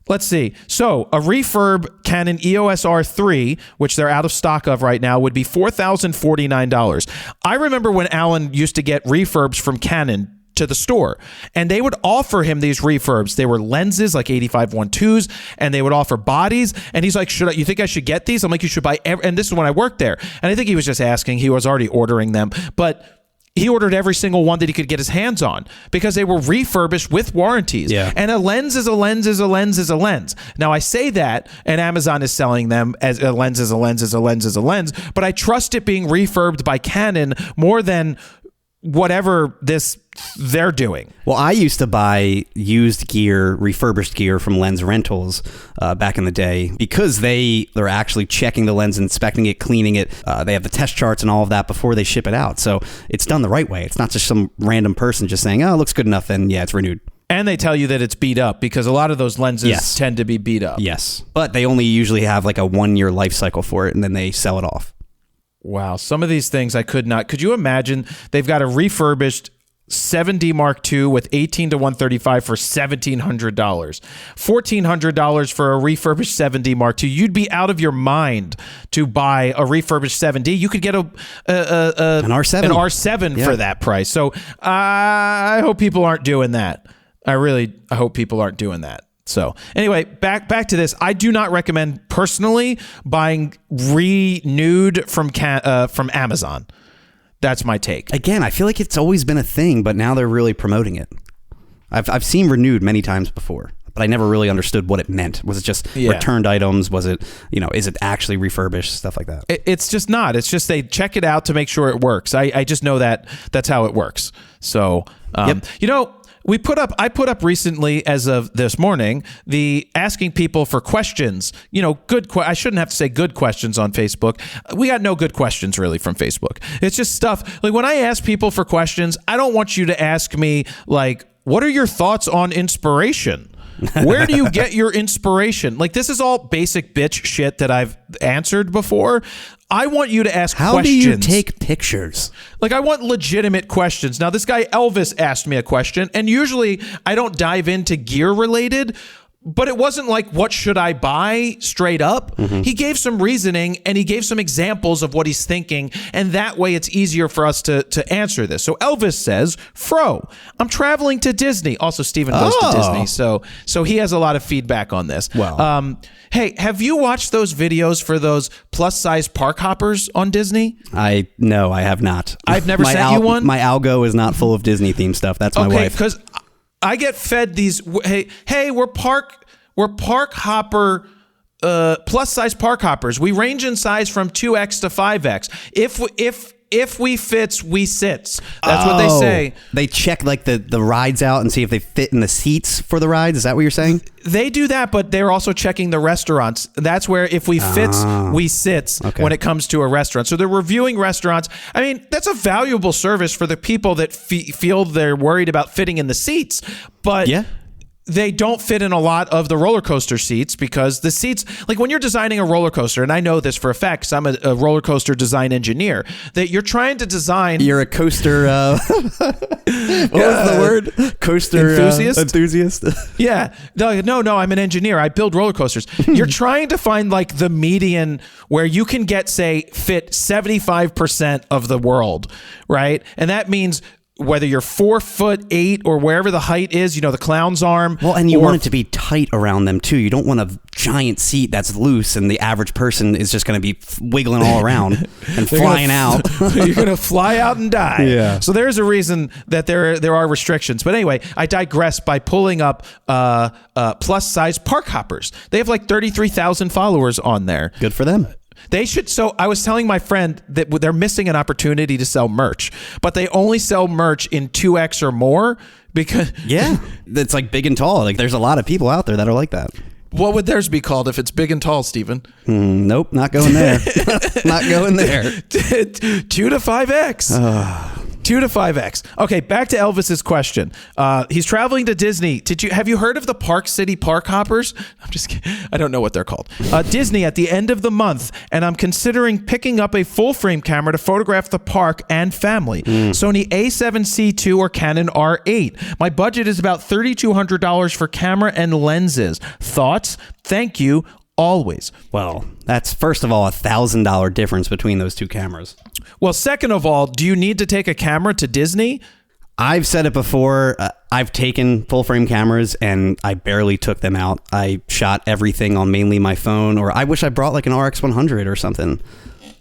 Let's see. So a refurb Canon EOS R3, which they're out of stock of right now, would be $4,049. I remember when Alan used to get refurbs from Canon to the store, and they would offer him these refurbs. They were lenses like 85-1.2s, and they would offer bodies. And he's like, you think I should get these? I'm like, you should buy and this is when I worked there. And I think he was just asking. He was already ordering them, but he ordered every single one that he could get his hands on because they were refurbished with warranties. Yeah. And a lens is a lens is a lens is a lens. Now, I say that, and Amazon is selling them as a lens is a lens is a lens is a lens, but I trust it being refurbed by Canon more than whatever they're doing. Well, I used to buy used gear, refurbished gear from Lens Rentals back in the day because they're actually checking the lens, inspecting it, cleaning it. They have the test charts and all of that before they ship it out. So it's done the right way. It's not just some random person just saying, oh, it looks good enough, and yeah, it's renewed. And they tell you that it's beat up because a lot of those lenses tend to be beat up. Yes. But they only usually have like a 1-year life cycle for it, and then they sell it off. Wow. Some of these things I could not. Could you imagine? They've got a refurbished 7D Mark II with 18-135 for $1,700. $1,400 for a refurbished 7D Mark II. You'd be out of your mind to buy a refurbished 7D. You could get an R7 for that price. So I hope people aren't doing that. I hope people aren't doing that. So anyway, back to this. I do not recommend personally buying renewed from Amazon. That's my take. Again, I feel like it's always been a thing, but now they're really promoting it. I've seen renewed many times before, but I never really understood what it meant. Was it just returned items? Was it, is it actually refurbished? Stuff like that. It's just not. It's just they check it out to make sure it works. I just know that that's how it works. So, I put up recently, as of this morning, the asking people for questions. I shouldn't have to say good questions on Facebook. We got no good questions really from Facebook. It's just stuff like when I ask people for questions, I don't want you to ask me like, what are your thoughts on inspiration? Where do you get your inspiration? Like, this is all basic bitch shit that I've answered before. I want you to ask questions. How do you take pictures? Like, I want legitimate questions. Now, this guy Elvis asked me a question, and usually I don't dive into gear related, but it wasn't like, what should I buy straight up? Mm-hmm. He gave some reasoning, and he gave some examples of what he's thinking, and that way it's easier for us to answer this. So Elvis says, Fro, I'm traveling to Disney. Also, Steven goes to Disney, so he has a lot of feedback on this. Wow. Hey, have you watched those videos for those plus-size park hoppers on Disney? No, I have not. I've never sent you one? My algo is not full of Disney-themed stuff. That's my wife. Okay, because I get fed these. Hey, we're park hopper, plus size park hoppers. We range in size from 2X to 5X. If we fits, we sits. That's what they say. They check like the rides out and see if they fit in the seats for the rides. Is that what you're saying? They do that, but they're also checking the restaurants. That's where if we fits, we sits when it comes to a restaurant. So they're reviewing restaurants. I mean, that's a valuable service for the people that feel they're worried about fitting in the seats. But they don't fit in a lot of the roller coaster seats because the seats, like when you're designing a roller coaster, and I know this for a fact because I'm a roller coaster design engineer, that you're trying to design. You're a coaster. What was the word? Coaster enthusiast. Yeah. No, I'm an engineer. I build roller coasters. You're trying to find like the median where you can get, say, fit 75% of the world, right? And that means whether you're 4'8" or wherever the height is, the clown's arm. Well, and you want it to be tight around them too. You don't want a giant seat that's loose and the average person is just going to be wiggling all around and flying out. You're going to fly out and die. Yeah. So there's a reason that there are restrictions. But anyway, I digress by pulling up plus size park hoppers. They have like 33,000 followers on there. Good for them. They should. So I was telling my friend that they're missing an opportunity to sell merch, but they only sell merch in 2X or more because it's like big and tall. Like there's a lot of people out there that are like that. What would theirs be called if it's big and tall, Steven? Nope, not going there. Not going there. 2 to 5X. 2 to 5X. Okay, back to Elvis's question. He's traveling to Disney. Have you heard of the Park City Park Hoppers? I'm just kidding. I don't know what they're called. Disney at the end of the month, and I'm considering picking up a full frame camera to photograph the park and family. Sony A7C II or Canon R8. My budget is about $3,200 for camera and lenses. Thoughts? Thank you. Always. Well, that's first of all $1,000 difference between those two cameras. Well, second of all, do you need to take a camera to Disney? I've said it before. I've taken full frame cameras and I barely took them out. I shot everything on mainly my phone, or I wish I brought like an RX100 or something.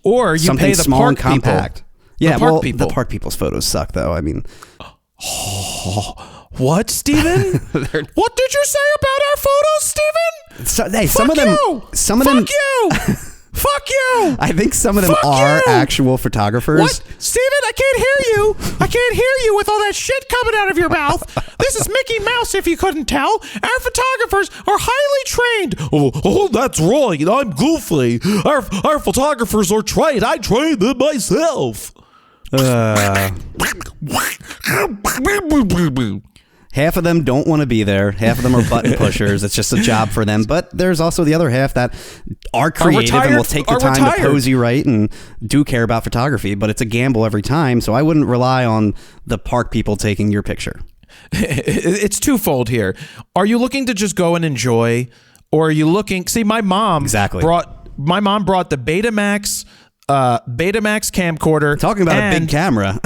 Or you something pay the small park and compact. People. Yeah, the park people's photos suck though. I mean, what, Steven? What did you say about our photos, Steven? Some of them. Fuck you! Fuck you! I think some of them are actual photographers. What? Steven, I can't hear you. I can't hear you with all that shit coming out of your mouth. This is Mickey Mouse, if you couldn't tell. Our photographers are highly trained. Oh, that's right. I'm Goofy. Our photographers are trained. I trained them myself. Half of them don't want to be there. Half of them are button pushers. It's just a job for them. But there's also the other half that are creative and will take the time to pose you right and do care about photography. But it's a gamble every time. So I wouldn't rely on the park people taking your picture. It's twofold here. Are you looking to just go and enjoy, or are you looking? See, my mom brought the Betamax camcorder. Talking about a big camera.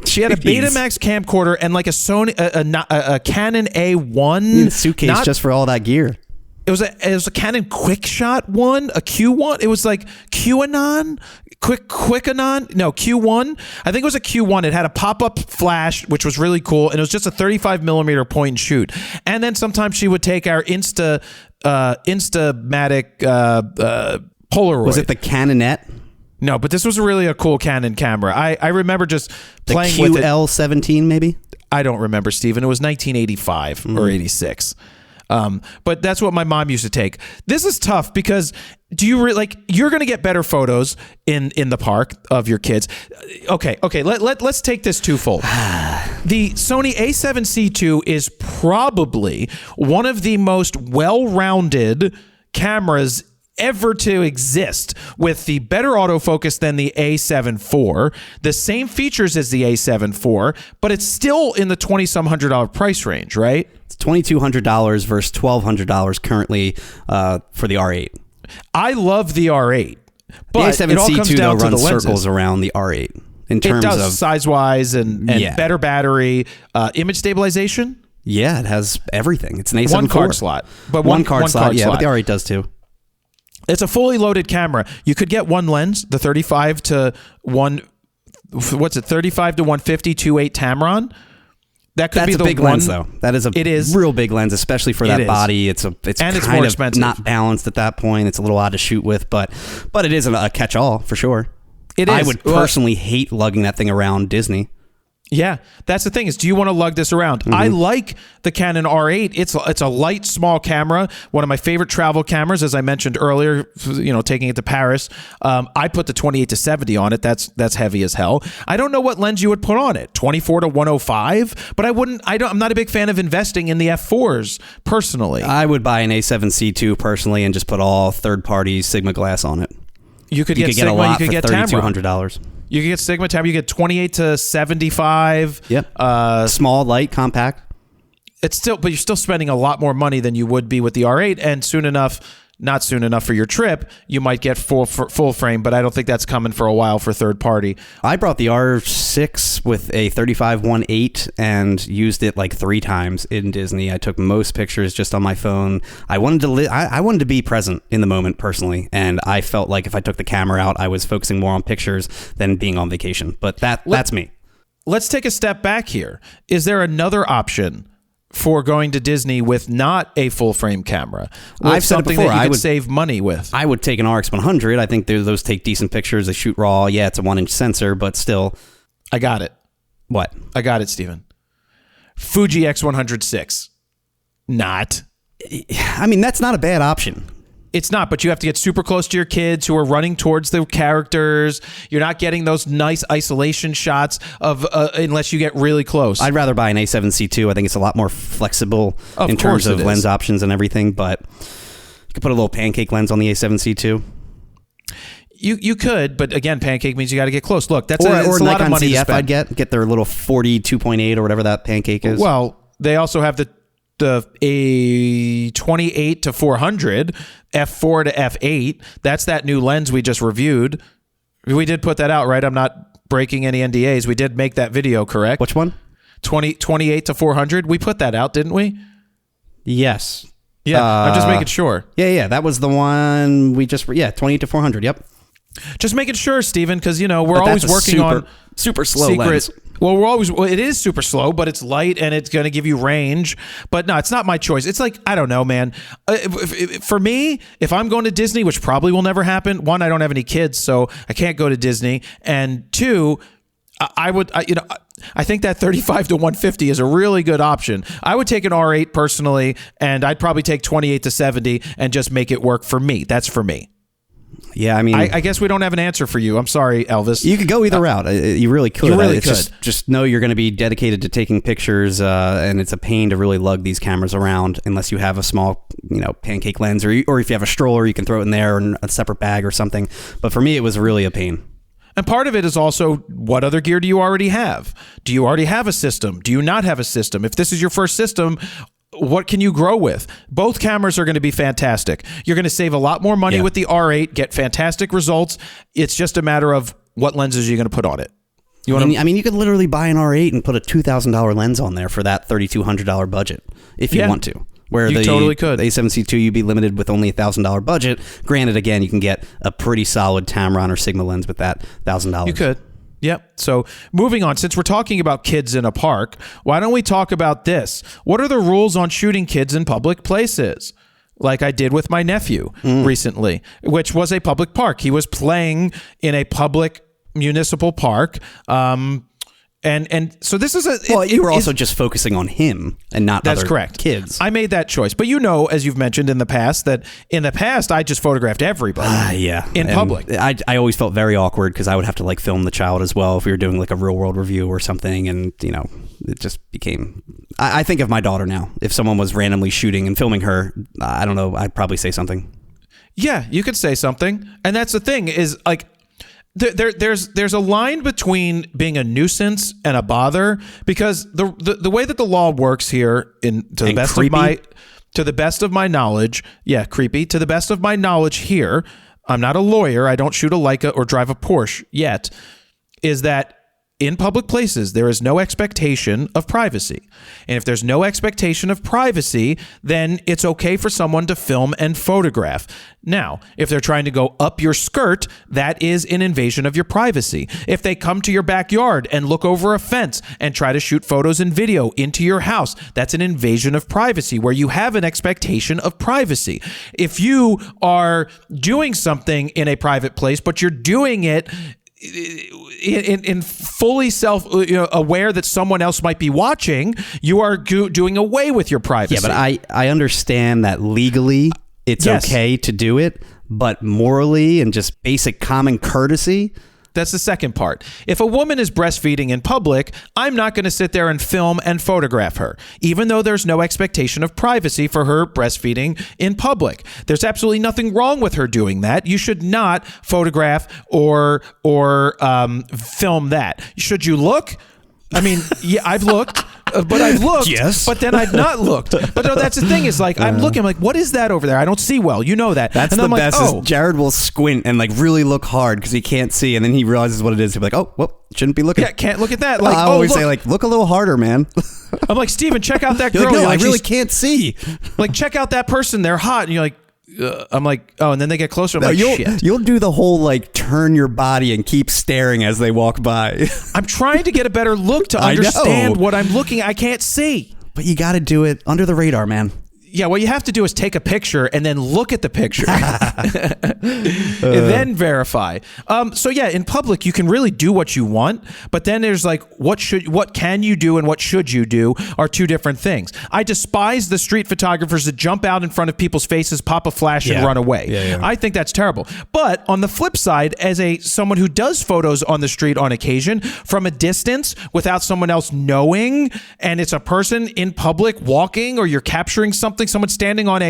She had a Betamax camcorder and like a Sony, a Canon A1 suitcase just for all that gear. It was a Canon QuickShot one, a Q1. It was like Q1. I think it was a Q1. It had a pop-up flash, which was really cool, and it was just a 35 millimeter point and shoot. And then sometimes she would take our Instamatic Polaroid. Was it the Canonette? No, but this was really a cool Canon camera. I remember just playing with it. The QL17 maybe? I don't remember, Steven. It was 1985 or 86. But that's what my mom used to take. This is tough because you're going to get better photos in the park of your kids. Okay. Let's take this twofold. The Sony A7C II is probably one of the most well-rounded cameras ever to exist, with the better autofocus than the A7 IV, the same features as the A7 IV, but it's still in the $2,000 price range, right? It's $2,200 versus $1,200 currently for the R8. I love the R8, but the A7C II though runs circles around the R8 in terms of size-wise and better battery, image stabilization. Yeah, it has everything. It's an A7 one card IV. slot, but one card slot. Yeah, but the R8 does too. It's a fully loaded camera. You could get one lens, the 35 to 35 to 150 2.8 Tamron. That's be the big lens, though. That is a real big lens, especially for that body. It's more expensive. Not balanced at that point. It's a little odd to shoot with, but it is a catch-all for sure. It is. I would personally hate lugging that thing around Disney. Yeah, that's the thing is, do you want to lug this around? I like the Canon R8. It's a light, small camera. One of my favorite travel cameras, as I mentioned earlier. Taking it to Paris. I put the 28-70 on it. That's heavy as hell. I don't know what lens you would put on it. 24-105, but I wouldn't. I'm not a big fan of investing in the f4s personally. I would buy an A7C II personally and just put all third-party Sigma glass on it. You could get Sigma. A lot you could for get $3,200. You can get Sigma Tamra. You get 28-75. Yep. Small, light, compact. But you're still spending a lot more money than you would be with the R8. And not soon enough for your trip, you might get full frame. But I don't think that's coming for a while for third party. I brought the R6 with a 35-1.8 and used it like 3 times in Disney. I took most pictures just on my phone. I wanted to be present in the moment personally, and I felt like if I took the camera out, I was focusing more on pictures than being on vacation. But that's me. Let's take a step back here. Is there another option for going to Disney with not a full frame camera? I've said it something before, that you I could would save money with. I would take an RX100. I think those take decent pictures. They shoot raw. Yeah, it's a 1-inch sensor, but still. I got it. What? I got it, Steven. Fuji X100 Not. I mean, that's not a bad option. It's not, but you have to get super close to your kids who are running towards the characters. You're not getting those nice isolation shots of unless you get really close. I'd rather buy an A7C II. I think it's a lot more flexible in terms of lens options and everything, but you could put a little pancake lens on the A7C II. You could, but again, pancake means you got to get close. Look, that's or a lot of money CF to spend. I'd get their little 40 2.8 or whatever that pancake is. Well, they also have the A28 to 400, f4 to f8. That's that new lens we just reviewed. We did put that out, right? I'm not breaking any NDAs. We did make that video, correct? Which one? 28 to 400. We put that out, didn't we? Yes. Yeah, I'm just making sure. Yeah. That was the one we just... Yeah, 28 to 400. Yep. Just making sure, Steven, because, we're always working on super slow secret lens. Well, it is super slow, but it's light and it's going to give you range. But no, it's not my choice. It's like, I don't know, man. For me, if I'm going to Disney, which probably will never happen, one, I don't have any kids, so I can't go to Disney. And two, I think that 35 to 150 is a really good option. I would take an R8 personally, and I'd probably take 28 to 70 and just make it work for me. That's for me. Yeah, I mean, I guess we don't have an answer for you. I'm sorry, Elvis. You could go either route. You really could. You really could. Just know you're going to be dedicated to taking pictures, and it's a pain to really lug these cameras around unless you have a small, pancake lens, or if you have a stroller, you can throw it in there or in a separate bag or something. But for me, it was really a pain. And part of it is also, what other gear do you already have? Do you already have a system? Do you not have a system? If this is your first system, what can you grow with? Both cameras are going to be fantastic. You're going to save a lot more money with the R8, get fantastic results. It's just a matter of what lenses you're going to put on it. You could literally buy an R8 and put a $2,000 lens on there for that $3,200 budget if you want to. Where you totally could. The A7C II, you'd be limited with only a $1,000 budget. Granted, again, you can get a pretty solid Tamron or Sigma lens with that $1,000. You could. Yep. So moving on, since we're talking about kids in a park, why don't we talk about this? What are the rules on shooting kids in public places? Like I did with my nephew recently, which was a public park. He was playing in a public municipal park. And so this is you were also just focusing on him and not that's other correct. Kids. I made that choice. But as you've mentioned in the past, that in the past, I just photographed everybody in public. I always felt very awkward because I would have to film the child as well if we were doing a real world review or something. And, it just became... I think of my daughter now. If someone was randomly shooting and filming her, I don't know, I'd probably say something. Yeah, you could say something. And that's the thing is there's a line between being a nuisance and a bother, because the way that the law works here to the best of my knowledge, creepy. To the best of my knowledge here, I'm not a lawyer. I don't shoot a Leica or drive a Porsche yet. Is that in public places, there is no expectation of privacy. And if there's no expectation of privacy, then it's okay for someone to film and photograph. Now, if they're trying to go up your skirt, that is an invasion of your privacy. If they come to your backyard and look over a fence and try to shoot photos and video into your house, that's an invasion of privacy where you have an expectation of privacy. If you are doing something in a private place, but you're doing it in fully aware that someone else might be watching, you are doing away with your privacy. Yeah, but I understand that legally it's okay to do it, but morally and just basic common courtesy. That's the second part. If a woman is breastfeeding in public, I'm not going to sit there and film and photograph her, even though there's no expectation of privacy for her breastfeeding in public. There's absolutely nothing wrong with her doing that. You should not photograph or film that. Should you look? I mean, yeah, I've looked, but I've looked, yes, but then I've not looked. But no, that's the thing is like, I'm looking, I'm like, what is that over there? I don't see well. You know that. That's and the I'm best. like, Jared will squint and like really look hard because he can't see, and then he realizes what it is. He'll be like, oh, well, shouldn't be looking. Yeah, can't look at that. Like, I always say, like, look a little harder, man. I'm like, Steven, check out that girl. Like, no, like, I really can't see. Like, check out that person. They're hot. And you're like, I'm like, oh, and then they get closer. I'm like, shit. You'll do the whole like turn your body and keep staring as they walk by. I'm trying to get a better look to understand what I'm looking. I can't see. But you got to do it under the radar, man. Yeah, what you have to do is take a picture and then look at the picture and then verify. So yeah, in public, you can really do what you want, but then there's like, what can you do and what should you do are two different things. I despise the street photographers that jump out in front of people's faces, pop a flash and run away. Yeah. I think that's terrible. But on the flip side, as someone who does photos on the street on occasion from a distance without someone else knowing, and it's a person in public walking, or you're capturing something, someone standing on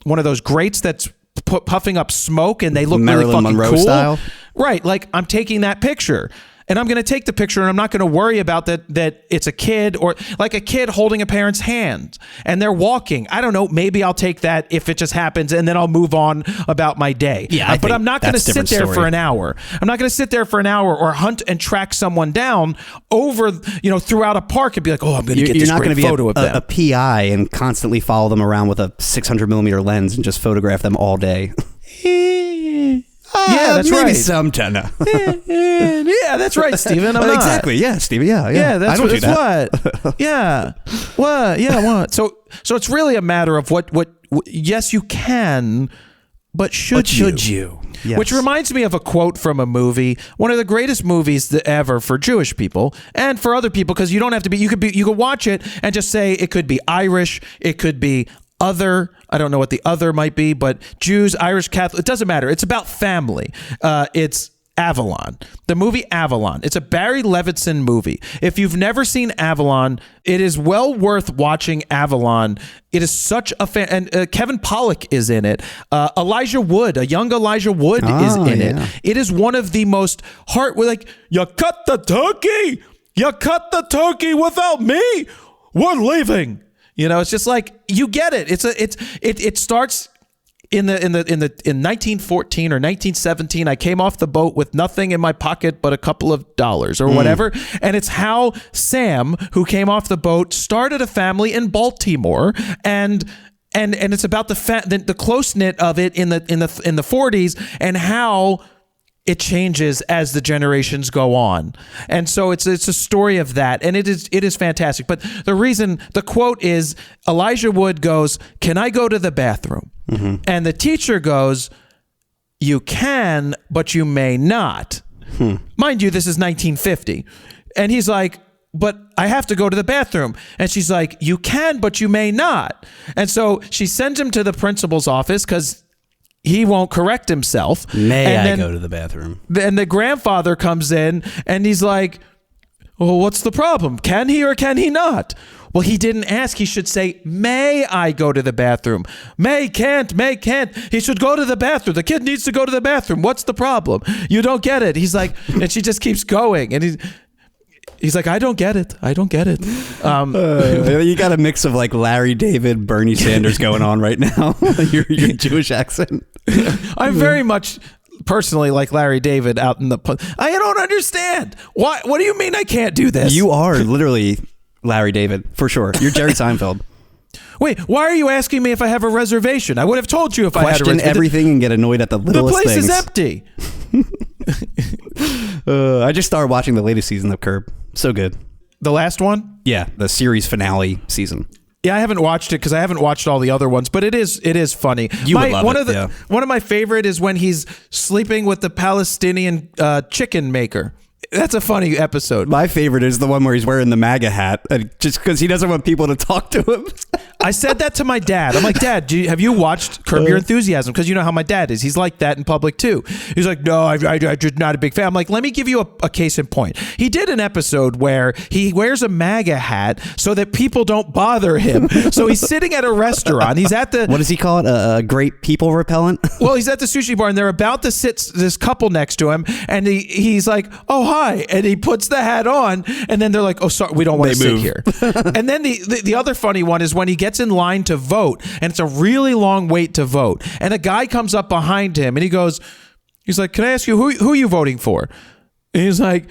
one of those grates that's puffing up smoke and they look Marilyn really fucking Monroe cool. Style. Right, like I'm taking that picture. And I'm going to take the picture and I'm not going to worry about that it's a kid, or like a kid holding a parent's hand and they're walking. I don't know. Maybe I'll take that if it just happens and then I'll move on about my day. Yeah, but I'm not going to sit there for an hour. I'm not going to sit there for an hour or hunt and track someone down over, throughout a park and be like, oh, I'm going to get this great photo of them. You're not going to be a PI and constantly follow them around with a 600 millimeter lens and just photograph them all day. Yeah, that's maybe right. Sometime. Yeah, that's right, Steven. I'm not. Exactly. Yeah, Steven. Yeah. Yeah, that's I don't what. do that. What? Yeah. What? Yeah. What? So it's really a matter of what. Yes, you can, but should you? Yes. Which reminds me of a quote from a movie, one of the greatest movies ever for Jewish people and for other people, because you don't have to be. You could watch it and just say it could be Irish, it could be other. I don't know what the other might be, but Jews, Irish, Catholic, it doesn't matter. It's about family. It's Avalon, the movie Avalon. It's a Barry Levinson movie. If you've never seen Avalon, it is well worth watching Avalon. It is such a fan, and Kevin Pollak is in it. Elijah Wood, a young Elijah Wood is in it. It is one of the most you cut the turkey without me. We're leaving. It's just like, you get it. It starts in 1914 or 1917. I came off the boat with nothing in my pocket but a couple of dollars or whatever, and it's how Sam, who came off the boat, started a family in Baltimore, and it's about the close knit of it in the 40s, and how it changes as the generations go on. And so it's a story of that. And it is fantastic. But the quote is, Elijah Wood goes, "Can I go to the bathroom?" Mm-hmm. And the teacher goes, "You can, but you may not." Mind you, this is 1950. And he's like, "But I have to go to the bathroom." And she's like, "You can, but you may not." And so she sends him to the principal's office because he won't correct himself. May I go to the bathroom? And the grandfather comes in and he's like, "Well, what's the problem? Can he or can he not?" Well, he didn't ask. He should say, "May I go to the bathroom?" May can't. He should go to the bathroom. The kid needs to go to the bathroom. What's the problem? You don't get it. He's like, and she just keeps going. And he's like, I don't get it. You got a mix of like Larry David, Bernie Sanders going on right now. your Jewish accent. I'm very much personally like Larry David out in the. I don't understand. Why? What do you mean I can't do this? You are literally Larry David for sure. You're Jerry Seinfeld. Wait, why are you asking me if I have a reservation? I would have told you if I had a reservation. Question everything and get annoyed at the littlest things. The place is empty. I just started watching the latest season of Curb. So good. The last one? Yeah, the series finale season. Yeah, I haven't watched it because I haven't watched all the other ones, but it is funny. You would love it. One of my favorite is when he's sleeping with the Palestinian chicken maker. That's a funny episode. My favorite is the one where he's wearing the MAGA hat, just because he doesn't want people to talk to him. I said that to my dad. I'm like, Dad, have you watched Curb Your Enthusiasm? Because you know how my dad is. He's like that in public too. He's like, no, I'm just not a big fan. I'm like, let me give you a case in point. He did an episode where he wears a MAGA hat so that people don't bother him. So he's sitting at a restaurant. He's at the... What does he call it? A great people repellent? Well, he's at the sushi bar and they're about to sit this couple next to him. And he's like, oh, hi. And he puts the hat on. And then they're like, oh, sorry, we don't want to sit here. And then the other funny one is when he gets in line to vote, and it's a really long wait to vote, and a guy comes up behind him and he's like, can I ask you who are you voting for? And he's like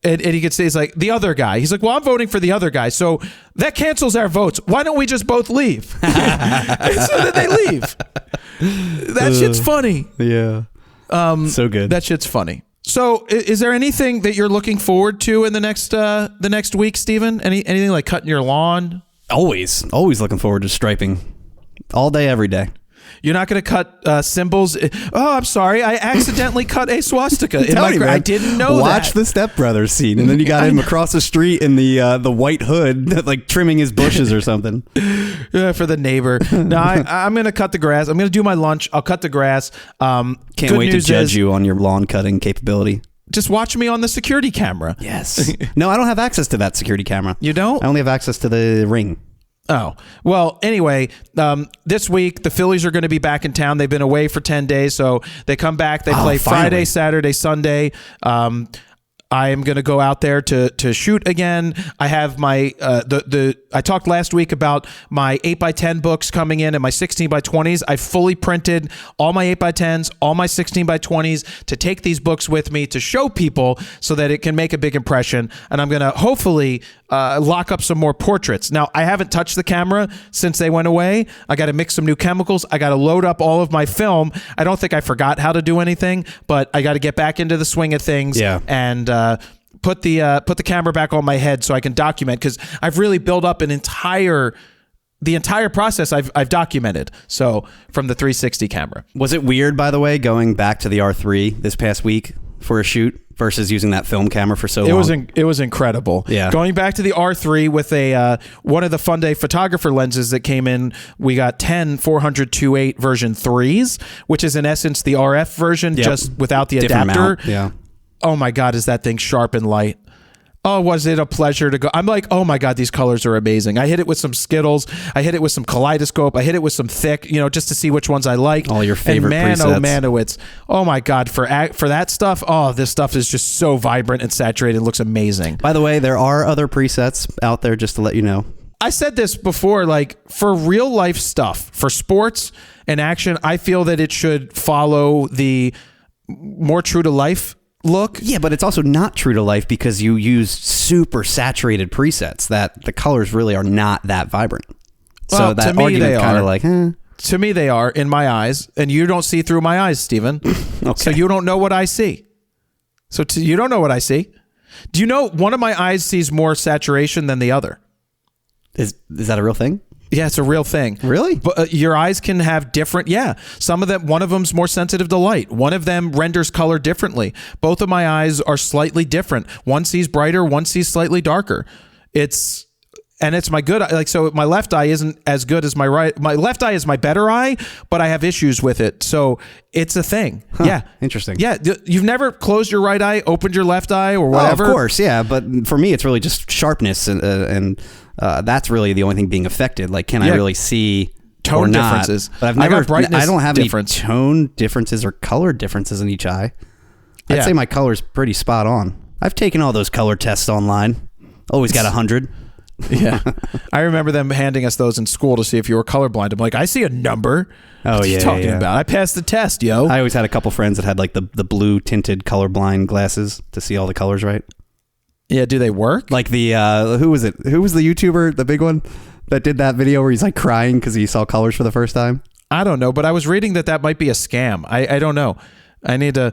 and he could say, he's like, the other guy. He's like, well, I'm voting for the other guy, so that cancels our votes. Why don't we just both leave? And so then they leave. That shit's funny. Yeah. So good. That shit's funny. So, is there anything that you're looking forward to in the next week, Steven? Anything like cutting your lawn? Always looking forward to striping, all day, every day. You're not going to cut symbols. Oh, I'm sorry. I accidentally cut a swastika. I didn't know that. Watch the Step Brothers scene, and then you got him across the street in the white hood, like trimming his bushes or something. Yeah, for the neighbor. No, I'm going to cut the grass. I'm going to do my lunch. I'll cut the grass. Can't wait to judge you on your lawn cutting capability. Just watch me on the security camera. Yes. No, I don't have access to that security camera. You don't? I only have access to the Ring. Oh, well, anyway, this week, the Phillies are going to be back in town. They've been away for 10 days, so they come back. They play Friday, Saturday, Sunday. I am going to go out there to shoot again. I have my I talked last week about my 8x10 books coming in and my 16x20s. I fully printed all my 8x10s, all my 16x20s to take these books with me to show people so that it can make a big impression. And I'm going to hopefully lock up some more portraits. Now, I haven't touched the camera since they went away. I got to mix some new chemicals. I got to load up all of my film. I don't think I forgot how to do anything, but I got to get back into the swing of things. Yeah. And put the camera back on my head so I can document, because I've really built up the entire process I've documented. So from the 360 camera. Was it weird, by the way, going back to the R3 this past week for a shoot versus using that film camera for so long? It was incredible. Yeah. Going back to the R3 with a one of the Funday photographer lenses that came in, we got 10 400-2.8 version 3s, which is in essence the RF version, just without the different adapter. mount. Yeah. Oh my God, is that thing sharp and light? Oh, was it a pleasure to go? I'm like, oh my God, these colors are amazing. I hit it with some Skittles. I hit it with some Kaleidoscope. I hit it with some thick, just to see which ones I like. All your favorite and presets. Oh man, oh my God, for that stuff, this stuff is just so vibrant and saturated. It looks amazing. By the way, there are other presets out there, just to let you know. I said this before, like for real life stuff, for sports and action, I feel that it should follow the more true to life look. Yeah, but it's also not true to life because you use super saturated presets that the colors really are not that vibrant. Well, so that argument kind of like, To me, they are in my eyes, and you don't see through my eyes, Steven. Okay. So you don't know what I see. You don't know what I see. Do you know one of my eyes sees more saturation than the other? Is that a real thing? Yeah, it's a real thing. Really? But your eyes can have different, some of them, one of them's more sensitive to light. One of them renders color differently. Both of my eyes are slightly different. One sees brighter, one sees slightly darker. It's my good eye. So my left eye isn't as good as my right. My left eye is my better eye, but I have issues with it. So it's a thing. Huh, yeah. Interesting. Yeah. You've never closed your right eye, opened your left eye or whatever? Oh, of course, yeah. But for me, it's really just sharpness and that's really the only thing being affected. Like, can I really see tone or not? differences? But I don't have difference. any tone differences or color differences in each eye. I'd say my color's pretty spot on. I've taken all those color tests online. Always got 100. Yeah. I remember them handing us those in school to see if you were colorblind. I'm like, I see a number. Oh, what are you talking about? I passed the test, yo. I always had a couple friends that had like the blue tinted colorblind glasses to see all the colors right. Yeah, do they work? Like the who was it? Who was the YouTuber, the big one that did that video where he's like crying because he saw colors for the first time? I don't know, but I was reading that might be a scam. I don't know. I need to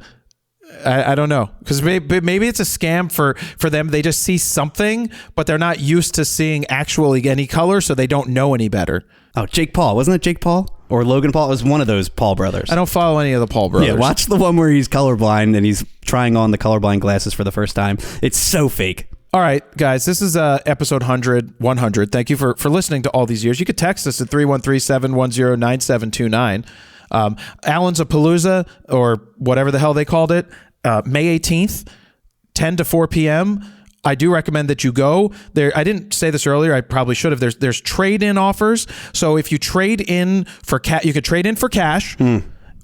I don't know, because maybe it's a scam for them. They just see something, but they're not used to seeing actually any color, so they don't know any better. Oh, Jake Paul. Wasn't it Jake Paul? Or Logan Paul? It was one of those Paul brothers. I don't follow any of the Paul brothers. Yeah, watch the one where he's colorblind and he's trying on the colorblind glasses for the first time. It's so fake. All right, guys, this is episode 100. Thank you for listening to all these years. You could text us at 313-710-9729. Allen's a Palooza, or whatever the hell they called it, May 18th, 10 to 4 p.m., I do recommend that you go there. I didn't say this earlier. I probably should have. There's trade-in offers. So if you trade in for you could trade in for cash,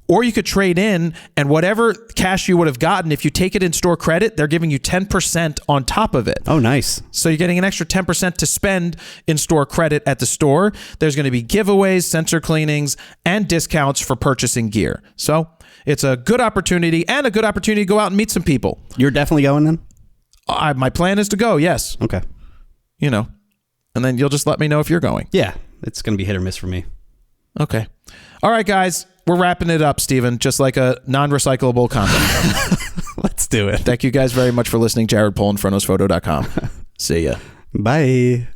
or you could trade in, and whatever cash you would have gotten, if you take it in store credit, they're giving you 10% on top of it. Oh, nice. So you're getting an extra 10% to spend in store credit at the store. There's going to be giveaways, sensor cleanings, and discounts for purchasing gear. So it's a good opportunity, and a good opportunity to go out and meet some people. You're definitely going then? My plan is to go, yes. Okay. You know, and then you'll just let me know if you're going. Yeah, it's going to be hit or miss for me. Okay. All right, guys. We're wrapping it up, Steven, just like a non-recyclable condom. Let's do it. Thank you guys very much for listening. Jared Polin, FrontosPhoto.com. See ya. Bye.